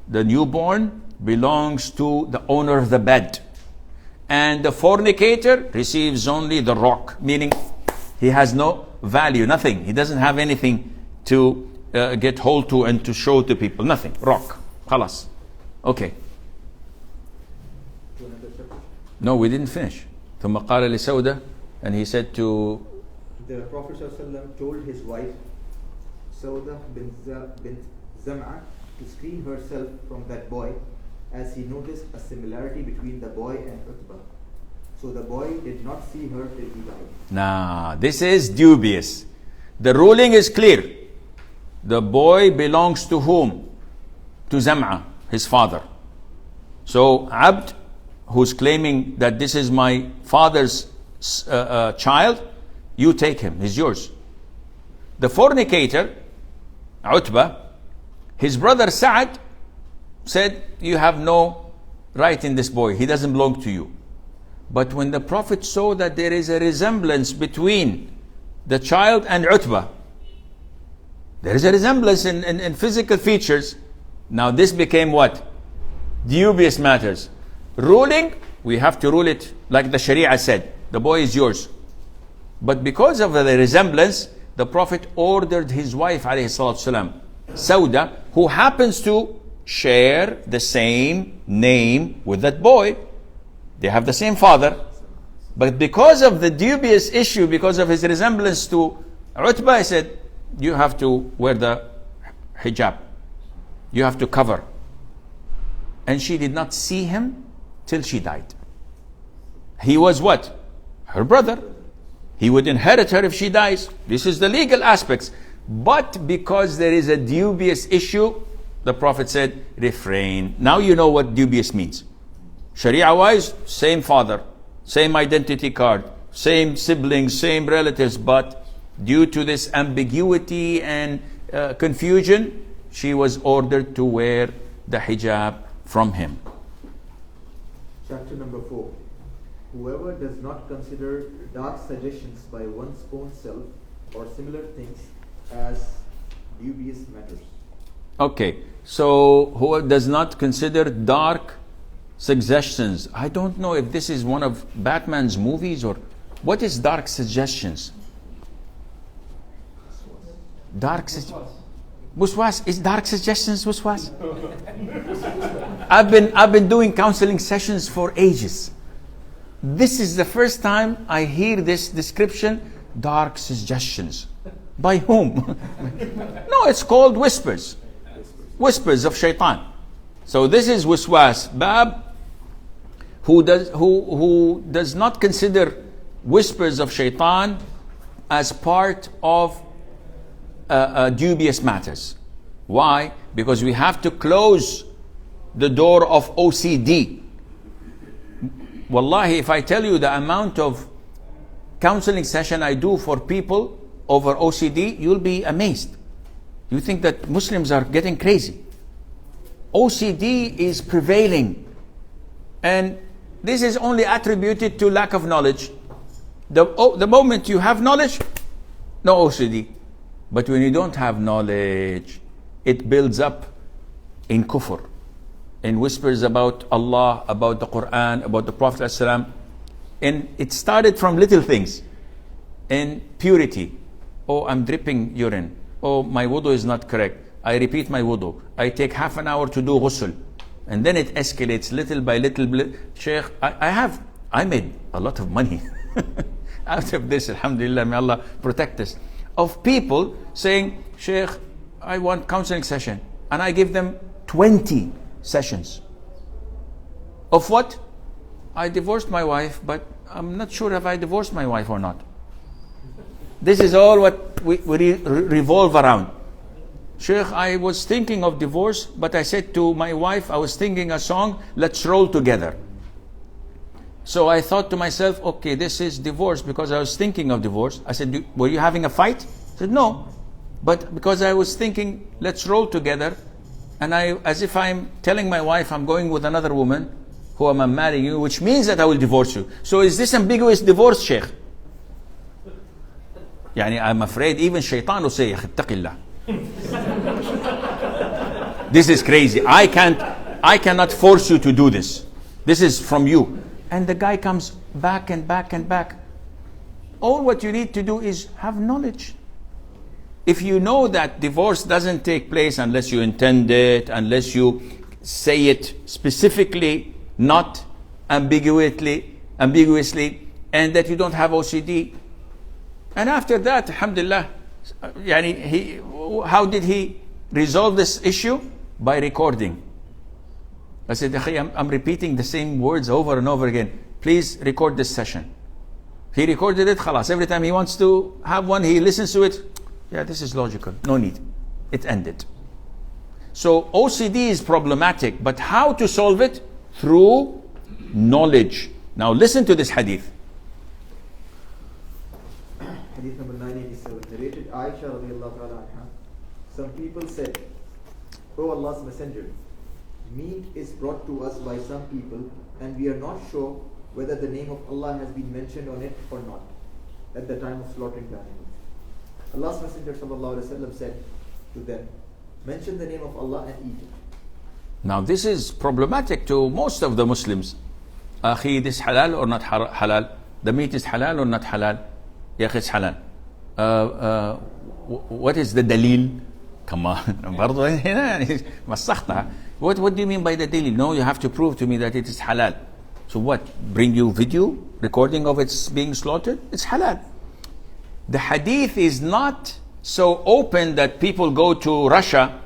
The newborn belongs to the owner of the bed. And the fornicator receives only the rock, meaning he has no value, nothing. He doesn't have anything to get hold to and to show to people. Nothing. Rock. Khalas. Okay. No, we didn't finish. ثم قال لسودة, and he said to the Prophet ﷺ told his wife Sauda bint Zam'a to screen herself from that boy, as he noticed a similarity between the boy and Utbah. So the boy did not see her till he died. Nah, this is dubious. The ruling is clear. The boy belongs to whom? To Zam'a, his father. So Abd, who's claiming that this is my father's child, you take him, he's yours. The fornicator, Utbah, his brother Sa'ad said, you have no right in this boy, he doesn't belong to you. But when the Prophet saw that there is a resemblance between the child and Utbah, there is a resemblance in physical features, now this became what? Dubious matters. Ruling, we have to rule it like the Sharia said. The boy is yours. But because of the resemblance, the Prophet ordered his wife, ﷺ, Sauda, who happens to share the same name with that boy. They have the same father. But because of the dubious issue, because of his resemblance to Utbah, I said, you have to wear the hijab. You have to cover. And she did not see him till she died. He was what? Her brother. He would inherit her if she dies. This is the legal aspects. But because there is a dubious issue, the Prophet said, refrain. Now you know what dubious means. Sharia-wise, same father, same identity card, same siblings, same relatives, but due to this ambiguity and confusion, she was ordered to wear the hijab from him. Chapter number 4. Whoever does not consider dark suggestions by one's own self or similar things as dubious matters. Okay, so who does not consider dark suggestions? I don't know if this is one of Batman's movies or what is dark suggestions? Dark suggestions. Waswas is dark suggestions. Waswas. I've been doing counseling sessions for ages. This is the first time I hear this description. Dark suggestions. By whom? No, it's called whispers. Whispers of shaitan. So this is waswas. Bab, who does not consider whispers of shaitan as part of dubious matters. Why? Because we have to close the door of OCD. Wallahi, if I tell you the amount of counseling session I do for people over OCD, you'll be amazed. You think that Muslims are getting crazy. OCD is prevailing. And this is only attributed to lack of knowledge. The moment you have knowledge, no OCD. But when you don't have knowledge, it builds up in kufr, in whispers about Allah, about the Quran, about the Prophet ﷺ. And it started from little things. In purity. Oh, I'm dripping urine. Oh, my wudu is not correct. I repeat my wudu. I take half an hour to do ghusl. And then it escalates little by little. Shaykh, I made a lot of money. out of this, alhamdulillah, may Allah protect us, of people saying, Shaykh, I want counseling session. And I give them 20 sessions. Of what? I divorced my wife, but I'm not sure if I divorced my wife or not. This is all what we revolve around. Shaykh, I was thinking of divorce, but I said to my wife, I was thinking a song, let's roll together. So I thought to myself, okay, this is divorce because I was thinking of divorce. I said, were you having a fight? I said, no. But because I was thinking, let's roll together, and as if I'm telling my wife I'm going with another woman, who I'm marrying you, which means that I will divorce you. So is this ambiguous divorce, Shaykh? Yani I'm afraid even shaitan will say, ittaqillah. This is crazy. I cannot force you to do this. This is from you. And the guy comes back and back and back. All what you need to do is have knowledge. If you know that divorce doesn't take place unless you intend it, unless you say it specifically, not ambiguously, and that you don't have OCD. And after that, alhamdulillah, how did he resolve this issue? By recording. I said, I'm repeating the same words over and over again. Please record this session. He recorded it, khalas. Every time he wants to have one, he listens to it. Yeah, this is logical. No need. It ended. So OCD is problematic, but how to solve it? Through knowledge. Now listen to this hadith. Hadith number 987, narrated Aisha radiallahu ta'ala anha. Some people said, O Allah's Messenger, meat is brought to us by some people, and we are not sure whether the name of Allah has been mentioned on it or not at the time of slaughtering the animals. Allah's Messenger sallallahu alaihi wasallam said to them, mention the name of Allah and eat it. Now this is problematic to most of the Muslims. Akhi, this halal or not halal? The meat is halal or not halal? Ya akhi, it's halal. What is the dalil? Come on. What do you mean by the dalil? No, you have to prove to me that it is halal. So what? Bring you video recording of its being slaughtered? It's halal. The hadith is not so open that people go to Russia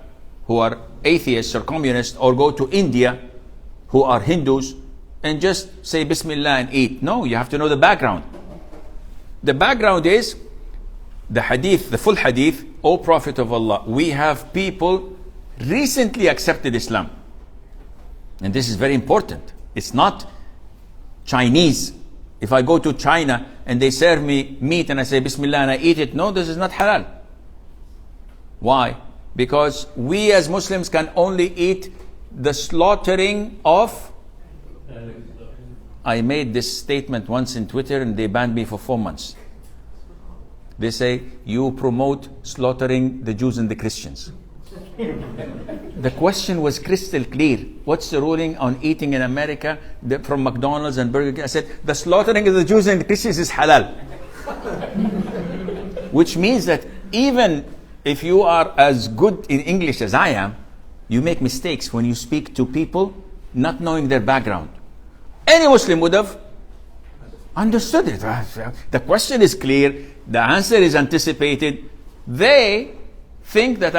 who are atheists or communists, or go to India who are Hindus and just say Bismillah and eat. No, you have to know the background. The background is the hadith, the full hadith. O Prophet of Allah, we have people recently accepted Islam. And this is very important. It's not Chinese. If I go to China and they serve me meat and I say Bismillah and I eat it, no, this is not halal. Why? Because we as Muslims can only eat the slaughtering of... I made this statement once in Twitter and they banned me for 4 months. They say, you promote slaughtering the Jews and the Christians. The question was crystal clear. What's the ruling on eating in America from McDonald's and Burger King? I said, the slaughtering of the Jews and the Christians is halal. Which means that even if you are as good in English as I am, you make mistakes when you speak to people not knowing their background. Any Muslim would have understood it. The question is clear. The answer is anticipated. They think that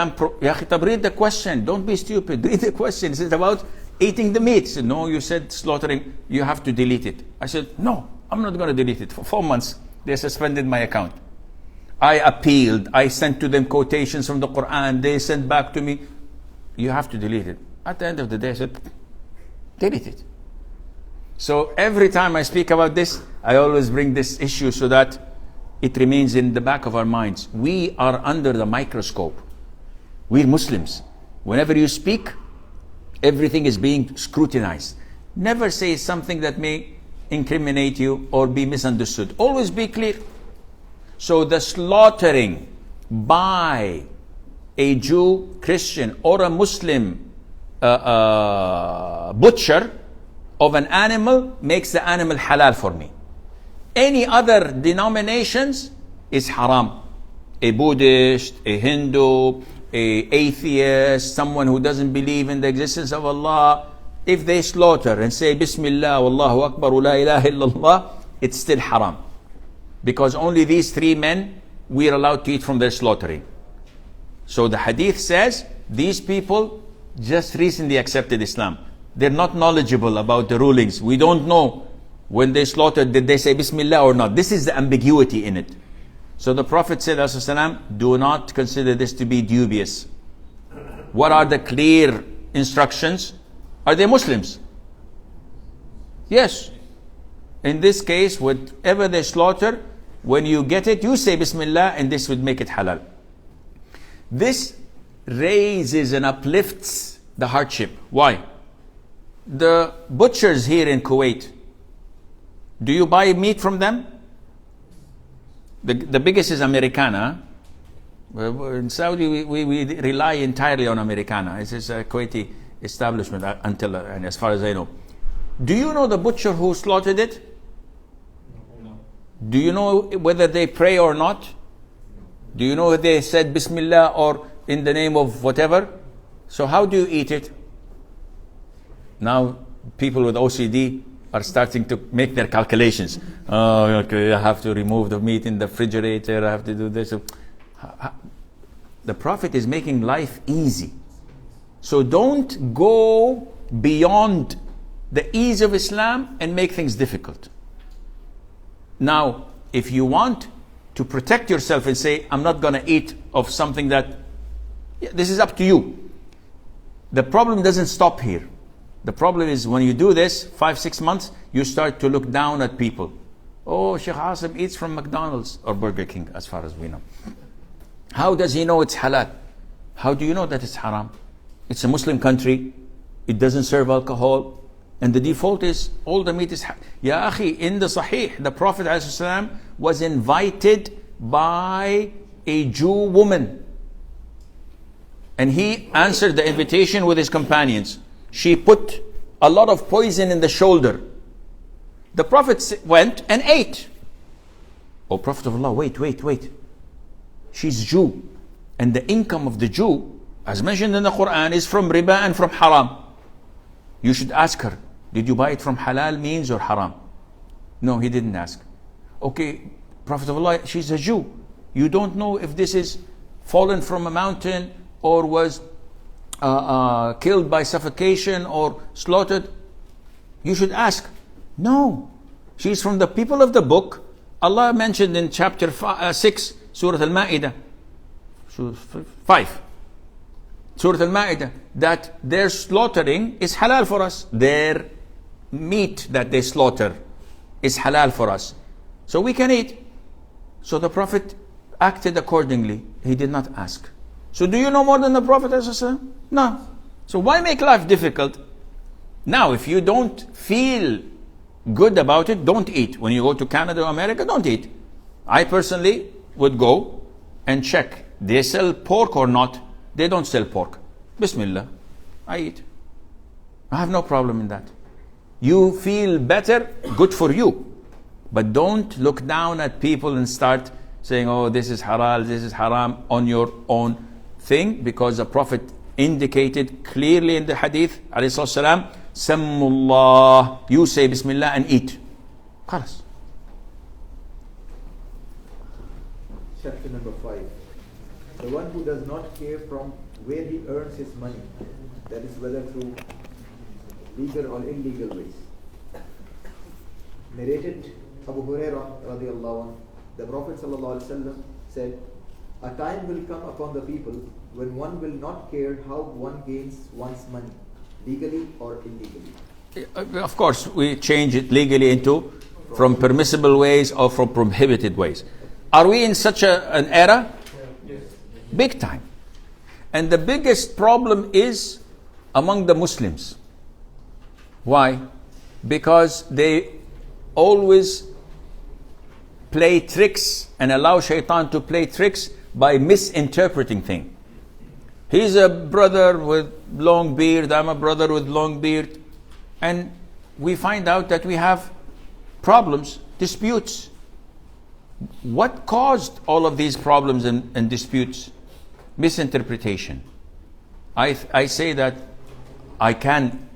read the question. Don't be stupid. Read the question. Is it about eating the meat? Said, no, you said slaughtering. You have to delete it. I said, no, I'm not going to delete it. For 4 months, they suspended my account. I appealed. I sent to them quotations from the Quran. They sent back to me. You have to delete it. At the end of the day, I said, delete it. So every time I speak about this, I always bring this issue so that it remains in the back of our minds. We are under the microscope. We're Muslims. Whenever you speak, everything is being scrutinized. Never say something that may incriminate you or be misunderstood. Always be clear. So the slaughtering by a Jew, Christian, or a Muslim butcher of an animal makes the animal halal for me. Any other denominations is haram. A Buddhist, a Hindu, a atheist, someone who doesn't believe in the existence of Allah, if they slaughter and say Bismillah, Wallahu Akbar, La ilaha illallah, it's still haram. because only these three men we are allowed to eat from their slaughtering. So the hadith says these people just recently accepted Islam. They're not knowledgeable about the rulings. We don't know when they slaughtered, did they say Bismillah or not? This is the ambiguity in it. So the Prophet said, do not consider this to be dubious. What are the clear instructions? Are they Muslims? Yes. In this case, whatever they slaughter, when you get it, you say Bismillah, and this would make it halal. This raises and uplifts the hardship. Why? The butchers here in Kuwait, do you buy meat from them? The biggest is Americana. In Saudi, we rely entirely on Americana. This is a Kuwaiti establishment until, and as far as I know. Do you know the butcher who slaughtered it? No. Do you know whether they pray or not? Do you know if they said Bismillah or in the name of whatever? So how do you eat it? Now people with OCD are starting to make their calculations. Oh, okay, I have to remove the meat in the refrigerator, I have to do this. The Prophet is making life easy. So don't go beyond the ease of Islam and make things difficult. Now, if you want to protect yourself and say, I'm not going to eat of something that, this is up to you. The problem doesn't stop here. The problem is when you do this, 5-6 months, you start to look down at people. Oh, Shaykh Asim eats from McDonald's or Burger King, as far as we know. How does he know it's halal? How do you know that it's haram? It's a Muslim country. It doesn't serve alcohol. And the default is all the meat is halal. Ya akhi, in the Sahih, the Prophet ﷺ was invited by a Jew woman. And he answered the invitation with his companions. She put a lot of poison in the shoulder. The Prophet went and ate. Oh, Prophet of Allah, wait. She's Jew. And the income of the Jew, as mentioned in the Quran, is from riba and from haram. You should ask her, did you buy it from halal means or haram? No, he didn't ask. Okay, Prophet of Allah, she's a Jew. You don't know if this is fallen from a mountain or was killed by suffocation or slaughtered. You should ask. No, she's from the people of the book. Allah mentioned in chapter 6, Surah Al-Ma'idah, 5, Surah Al-Ma'idah, that their slaughtering is halal for us. Their meat that they slaughter is halal for us. So we can eat. So the Prophet acted accordingly. He did not ask. So do you know more than the Prophet? No. So why make life difficult? Now, if you don't feel good about it, don't eat. When you go to Canada or America, don't eat. I personally would go and check. They sell pork or not? They don't sell pork. Bismillah. I eat. I have no problem in that. You feel better, good for you. But don't look down at people and start saying, oh, this is halal, this is haram on your own thing, because the Prophet indicated clearly in the hadith, alayhi salam, Sammullah, you say Bismillah and eat. Khalas. Chapter number 5. The one who does not care from where he earns his money, that is whether through legal or illegal ways. Narrated Abu Hurairah radiallahu anhu, the Prophet sallallahu alaihi wasallam said, a time will come upon the people when one will not care how one gains one's money, legally or illegally. Of course, we change it legally into from permissible ways or from prohibited ways. Are we in such an era? Yes. Big time. And the biggest problem is among the Muslims. Why? Because they always play tricks and allow shaitan to play tricks by misinterpreting things. He's a brother with long beard, I'm a brother with long beard. And we find out that we have problems, disputes. What caused all of these problems and disputes? Misinterpretation. I say that I can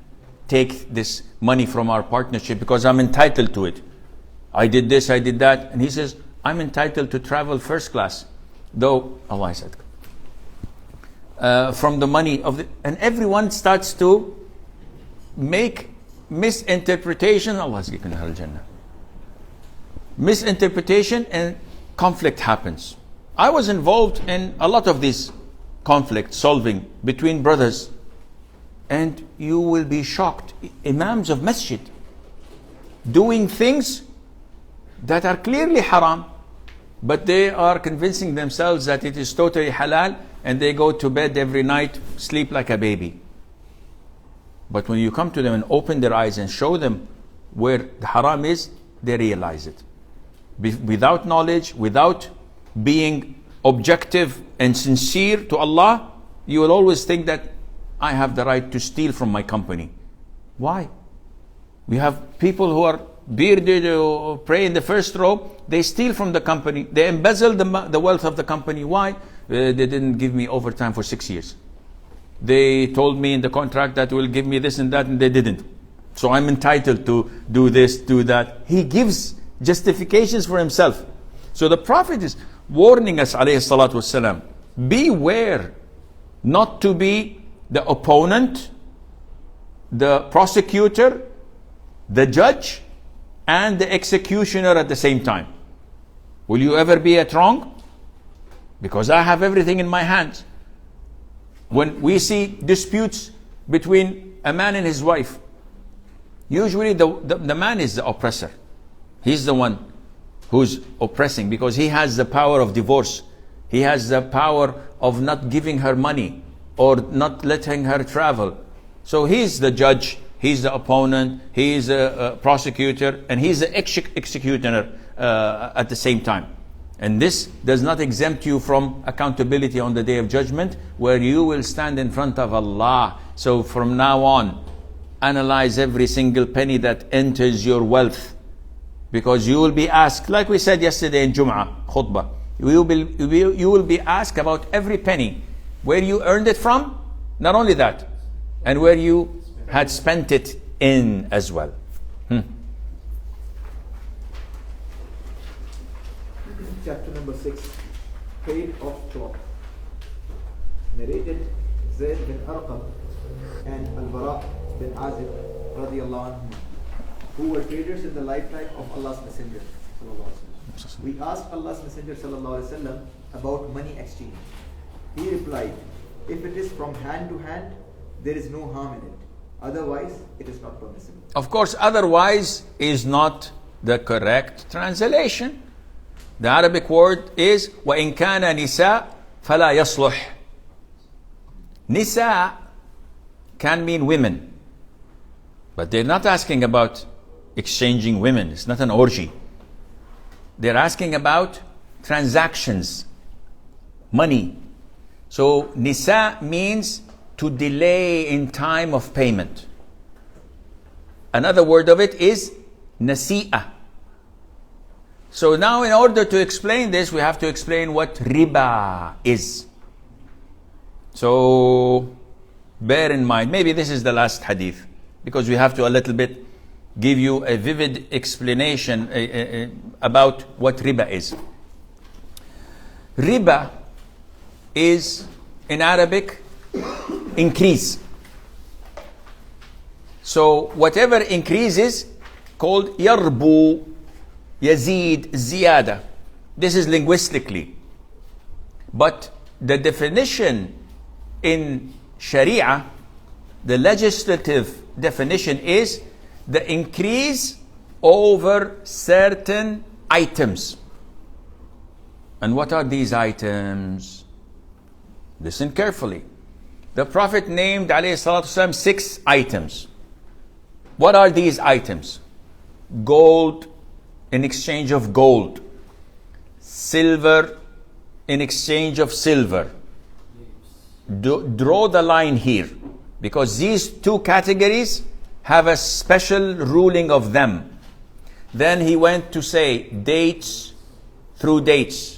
take this money from our partnership because I'm entitled to it. I did this, I did that. And he says, I'm entitled to travel first class, though Allah said, from the money of the, and everyone starts to make misinterpretation. Allah's given her Jannah. Misinterpretation and conflict happens. I was involved in a lot of these conflict solving between brothers, and you will be shocked. Imams of masjid doing things that are clearly haram, but they are convincing themselves that it is totally halal, and they go to bed every night, sleep like a baby. But when you come to them and open their eyes and show them where the haram is, they realize it. Without knowledge, without being objective and sincere to Allah, you will always think that I have the right to steal from my company. Why? We have people who are bearded or pray in the first row, they steal from the company, they embezzle the wealth of the company. Why? They didn't give me overtime for 6 years. They told me in the contract that will give me this and that, and they didn't. So I'm entitled to do this, do that. He gives justifications for himself. So the Prophet is warning us, alayhi salatu wasalam, beware not to be the opponent, the prosecutor, the judge, and the executioner at the same time. Will you ever be at wrong? Because I have everything in my hands. When we see disputes between a man and his wife, usually the man is the oppressor. He's the one who's oppressing because he has the power of divorce. He has the power of not giving her money or not letting her travel. So he's the judge, he's the opponent, he's a prosecutor, and he's the executioner at the same time. And this does not exempt you from accountability on the Day of Judgment, where you will stand in front of Allah. So from now on, analyze every single penny that enters your wealth, because you will be asked, like we said yesterday in Jum'ah khutbah, you will be asked about every penny, where you earned it from, not only that, and where you had spent it in as well. Chapter number 6, Trade of Cloth. Narrated Zayd bin Arqam and Al-Bara bin Azib radiyallahu anhu, who were traders in the lifetime of Allah's Messenger sallallahu alaihi wasallam. We asked Allah's Messenger sallallahu alaihi wasallam about money exchange. He replied, if it is from hand to hand, there is no harm in it. Otherwise, it is not permissible. Of course, otherwise is not the correct translation. The Arabic word is وَإِنْ كَانَ نِسَاء فَلَا يَصْلُحْ. Nisa can mean women. But they're not asking about exchanging women. It's not an orgy. They're asking about transactions, money. So Nisa means to delay in time of payment. Another word of it is Nasi'ah. So now in order to explain this, we have to explain what riba is. So bear in mind, maybe this is the last hadith, because we have to a little bit give you a vivid explanation about what riba is. Riba is, in Arabic, increase. So whatever increases called yarbu, yazid, ziyada. This is linguistically. But the definition in Sharia, the legislative definition is the increase over certain items. And what are these items? Listen carefully. The Prophet named ﷺ 6 items. What are these items? Gold in exchange of gold. Silver in exchange of silver. Draw the line here, because these two categories have a special ruling of them. Then he went to say dates through dates.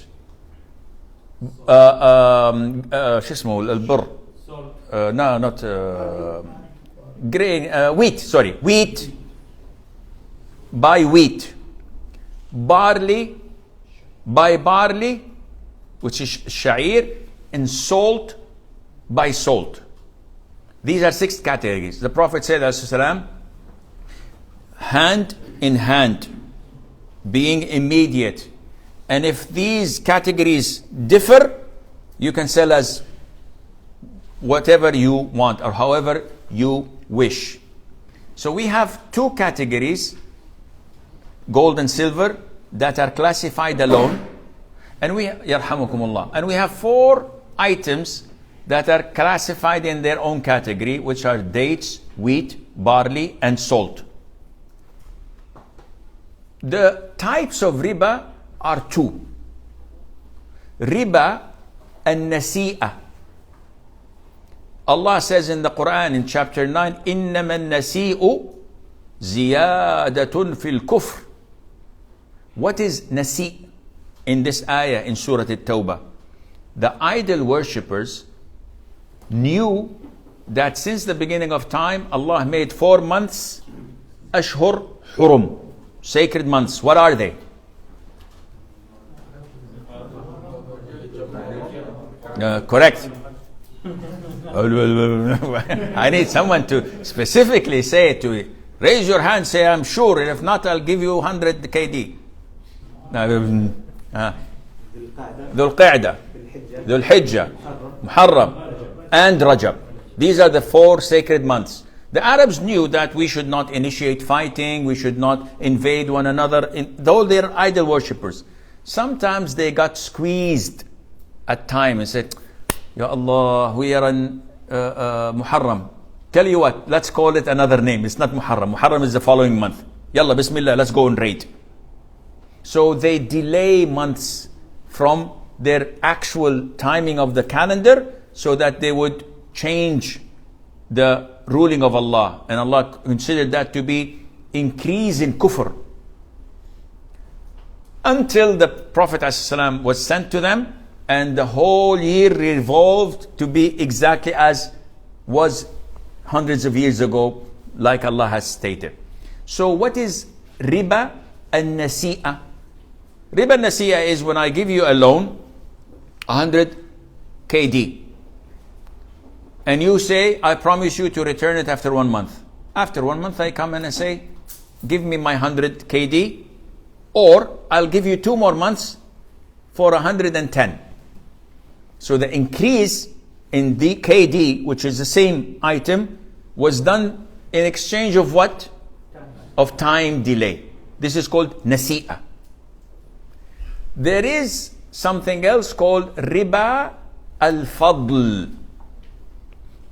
شو اسمه البر no, not grain, wheat. Buy wheat. Barley by barley, which is sha'ir, and salt by salt. These are 6 categories. The Prophet said, as-salam, hand in hand, being immediate. And if these categories differ, you can sell as whatever you want or however you wish. So we have 2 categories, gold and silver, that are classified alone. And we, yarhamukumullah, and we have 4 items that are classified in their own category, which are dates, wheat, barley, and salt. The types of riba are 2. Riba and nasi'ah. Allah says in the Quran in chapter 9, إِنَّمَا النَّسِيءُ زِيَادَةٌ فِي الْكُفْرِ. What is nasi' in this ayah in Surah At-Tawbah? The idol worshippers knew that since the beginning of time, Allah made 4 months, Ashhur Hurum, sacred months. What are they? Correct. I need someone to specifically say it to me. Raise your hand, say I'm sure, and if not, I'll give you 100 KD. Dhul Qa'dah, Dhul Hijjah, Muharram, and Rajab. These are the 4 sacred months. The Arabs knew that we should not initiate fighting, we should not invade one another, though they're idol worshippers. Sometimes they got squeezed at time and said, Ya Allah, we are in Muharram. Tell you what, let's call it another name. It's not Muharram. Muharram is the following month. Yalla, Bismillah, let's go and raid. So they delay months from their actual timing of the calendar so that they would change the ruling of Allah. And Allah considered that to be increase in kufr. Until the Prophet ﷺ was sent to them, and the whole year revolved to be exactly as was hundreds of years ago, like Allah has stated. So what is riba and nasi'ah? Riba and nasi'ah is when I give you a loan, 100 KD, and you say, I promise you to return it after 1 month. After 1 month I come and I say, give me my 100 KD, or I'll give you 2 more months for 110. So the increase in the KD, which is the same item, was done in exchange of what? Of time delay. This is called nasi'ah. There is something else called riba al-fadl.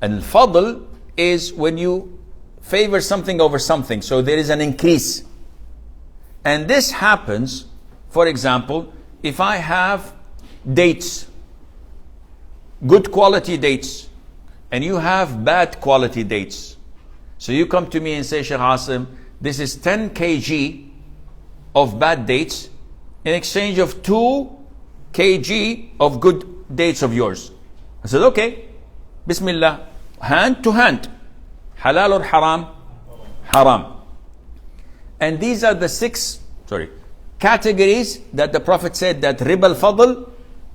Al-fadl is when you favor something over something. So there is an increase. And this happens, for example, if I have dates, good quality dates, and you have bad quality dates. So you come to me and say, Shaykh Asim, this is 10 kg of bad dates in exchange of 2 kg of good dates of yours. I said, okay, Bismillah, hand to hand. Halal or haram? Haram. And these are the 6 categories that the Prophet said that riba al-fadl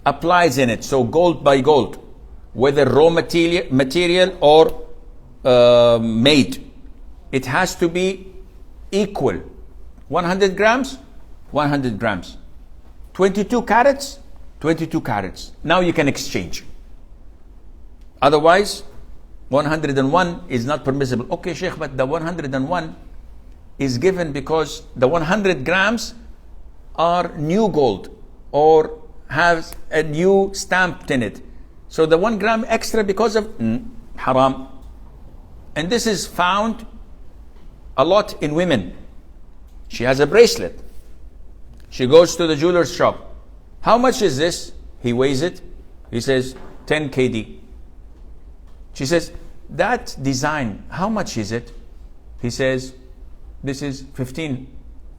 applies in it. So gold by gold, whether raw material or made, it has to be equal. 100 grams, 100 grams. 22 carats, 22 carats. Now you can exchange. Otherwise, 101 is not permissible. Okay, Shaykh, but the 101 is given because the 100 grams are new gold or has a new stamp in it. So the 1 gram extra because of haram. And this is found a lot in women. She has a bracelet. She goes to the jeweler's shop. How much is this? He weighs it. He says 10 KD. She says, that design, how much is it? He says, this is 15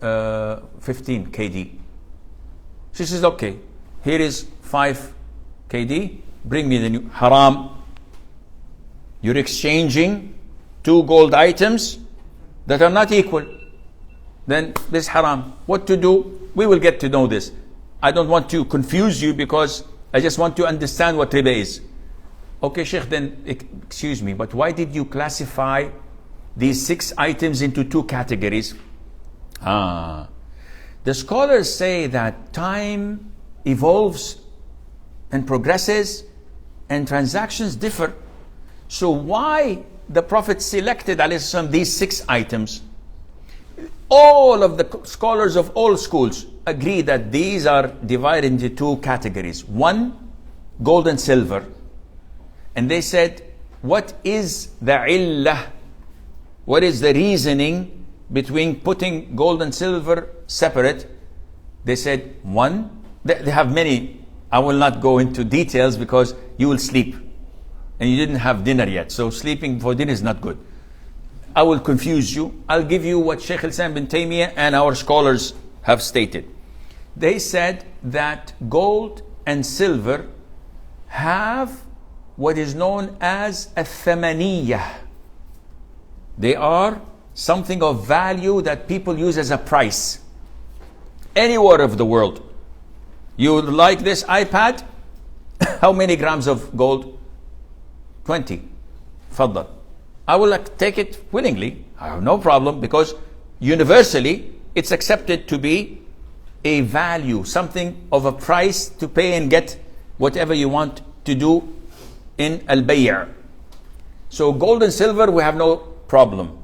KD. She says, okay, here is 5 KD, bring me the new. Haram. You're exchanging 2 gold items that are not equal. Then this haram. What to do? We will get to know this. I don't want to confuse you because I just want to understand what riba is. Okay, Shaykh, then excuse me, but why did you classify these 6 items into 2 categories? The scholars say that time evolves and progresses and transactions differ. So why the Prophet selected these 6 items? All of the scholars of all schools agree that these are divided into 2 categories. One, gold and silver. And they said, what is the illah? What is the reasoning between putting gold and silver separate? They said, one, they have many. I will not go into details because you will sleep. And you didn't have dinner yet. So sleeping for dinner is not good. I will confuse you. I'll give you what Shaykh al-Islam bin Taymiyyah and our scholars have stated. They said that gold and silver have what is known as a thamaniyah. They are something of value that people use as a price. Anywhere of the world. You like this iPad? How many grams of gold? 20. Faddal. I will take it willingly. I have no problem because universally it's accepted to be a value, something of a price to pay and get whatever you want to do in al-bay'. So gold and silver, we have no problem.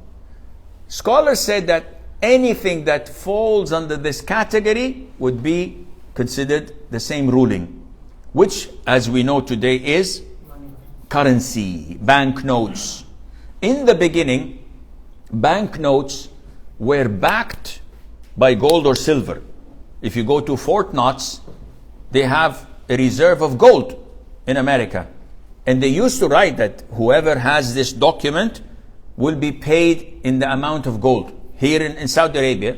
Scholars said that anything that falls under this category would be considered the same ruling, which, as we know today, is currency, banknotes. In the beginning, banknotes were backed by gold or silver. If you go to Fort Knox, they have a reserve of gold in America. And they used to write that whoever has this document will be paid in the amount of gold. Here in Saudi Arabia,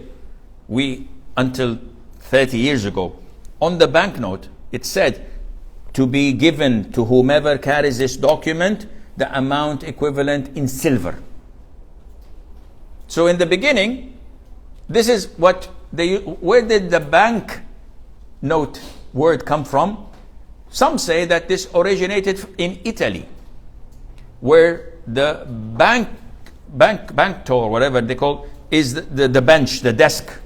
until 30 years ago, on the banknote, it said to be given to whomever carries this document the amount equivalent in silver. So in the beginning, this is what where did the bank note word come from? Some say that this originated in Italy, where the bancto or whatever they call is the bench, the desk.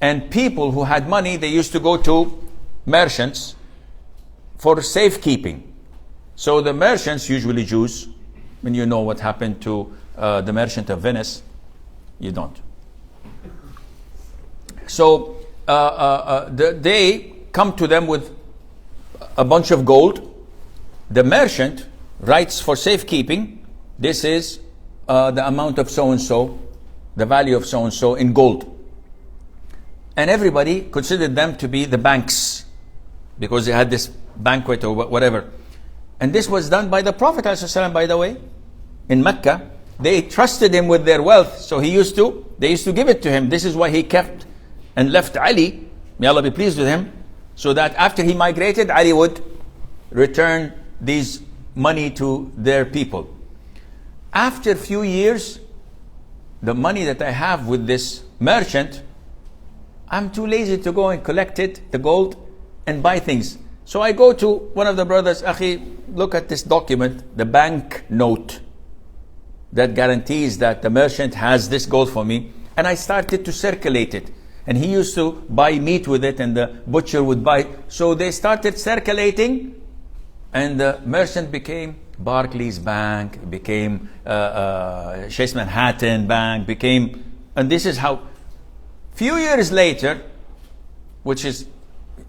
And people who had money, they used to go to merchants for safekeeping. So the merchants, usually Jews, when you know what happened to the merchant of Venice, you don't. So they come to them with a bunch of gold. The merchant writes for safekeeping, this is the amount of so-and-so, the value of so-and-so in gold. And everybody considered them to be the banks because they had this banquet or whatever. And this was done by the Prophet ﷺ, by the way, in Mecca. They trusted him with their wealth, so they used to give it to him. This is why he kept and left Ali, may Allah be pleased with him, so that after he migrated, Ali would return these money to their people. After a few years, the money that I have with this merchant, I'm too lazy to go and collect it, the gold, and buy things. So I go to one of the brothers, Akhi, look at this document, the bank note that guarantees that the merchant has this gold for me. And I started to circulate it. And he used to buy meat with it, and the butcher would buy. So they started circulating, and the merchant became Barclays Bank, became Chase Manhattan Bank, and this is how. Few years later, which is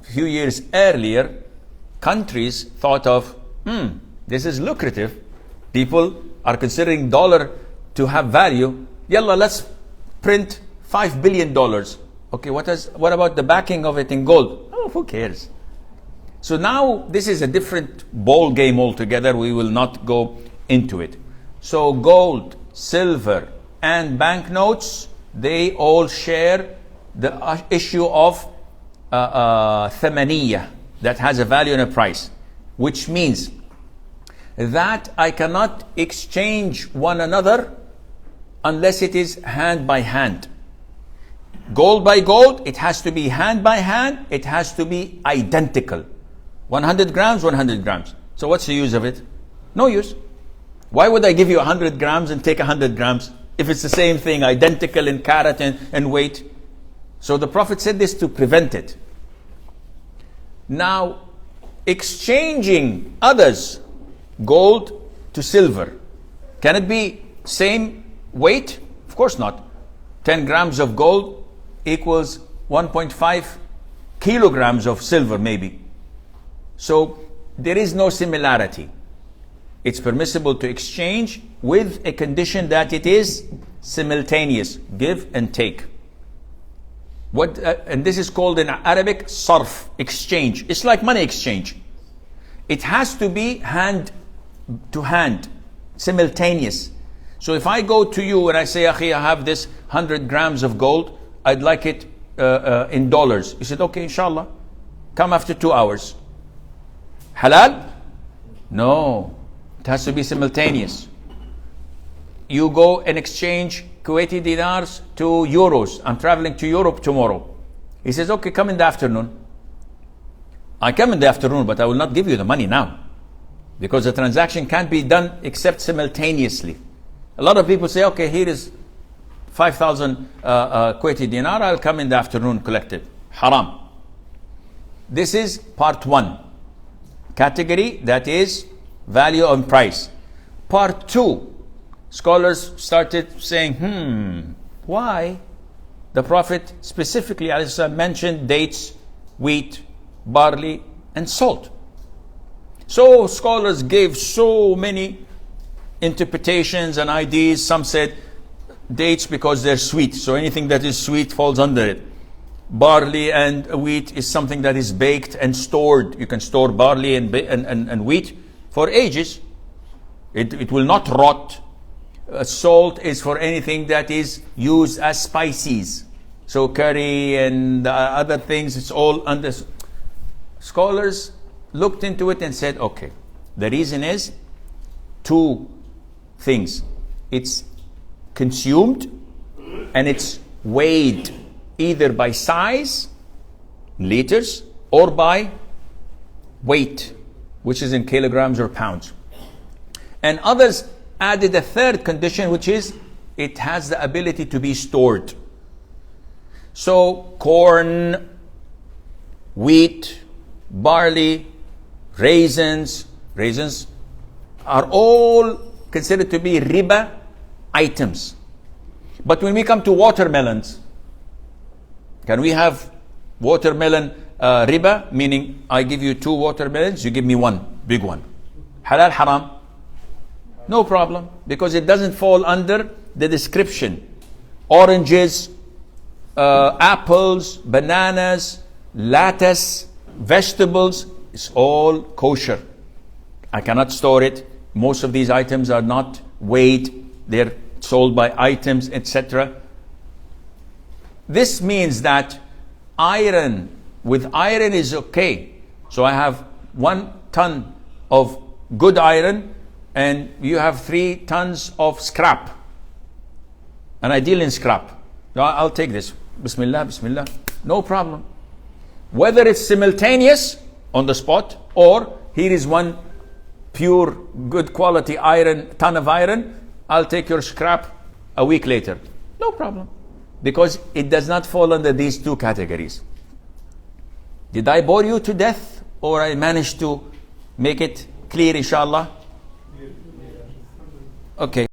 few years earlier, countries thought of, this is lucrative. People are considering dollar to have value. Yalla, let's print $5 billion. Okay, what about the backing of it in gold? Oh, who cares? So now this is a different ball game altogether. We will not go into it. So gold, silver, and banknotes, they all share the issue of thamaniyah, that has a value and a price, which means that I cannot exchange one another unless it is hand by hand. Gold by gold, it has to be hand by hand, it has to be identical. 100 grams, 100 grams. So what's the use of it? No use. Why would I give you 100 grams and take 100 grams if it's the same thing, identical in carat and weight? So the Prophet said this to prevent it. Now, exchanging others, gold to silver, can it be same weight? Of course not. 10 grams of gold equals 1.5 kilograms of silver maybe. So there is no similarity. It's permissible to exchange with a condition that it is simultaneous, give and take. And this is called in Arabic sarf, exchange. It's like money exchange. It has to be hand to hand, simultaneous. So if I go to you and I say, Akhi, I have this 100 grams of gold, I'd like it in dollars. You said, okay, inshallah, come after 2 hours. Halal? No, it has to be simultaneous. You go and exchange Kuwaiti dinars to euros. I'm traveling to Europe tomorrow. He says, okay, come in the afternoon. I come in the afternoon, but I will not give you the money now, because the transaction can't be done except simultaneously. A lot of people say, okay, here is 5,000 Kuwaiti dinar, I'll come in the afternoon, collect it. Haram. This is part one. Category, that is value and price. Part two, scholars started saying, why the Prophet specifically mentioned dates, wheat, barley, and salt. So scholars gave so many interpretations and ideas. Some said dates because they're sweet, so anything that is sweet falls under it. Barley and wheat is something that is baked and stored. You can store barley and wheat for ages. It will not rot. Salt is for anything that is used as spices. So curry and other things, it's all under. Scholars looked into it and said, okay, the reason is two things. It's consumed and it's weighed either by size, liters, or by weight, which is in kilograms or pounds. And others added a third condition, which is it has the ability to be stored. So corn, wheat, barley, raisins are all considered to be riba items. But when we come to watermelons, can we have watermelon riba? Meaning I give you 2 watermelons, you give me 1 big one. Halal, haram? No problem, because it doesn't fall under the description. Oranges, apples, bananas, lettuce, vegetables, it's all kosher. I cannot store it. Most of these items are not weighed. They're sold by items, etc. This means that iron is okay. So I have 1 ton of good iron and you have 3 tons of scrap. And I deal in scrap. I'll take this. Bismillah, bismillah. No problem. Whether it's simultaneous on the spot or here is 1 pure good quality ton of iron, I'll take your scrap a week later. No problem. Because it does not fall under these 2 categories. Did I bore you to death or I managed to make it clear, inshallah? Okay.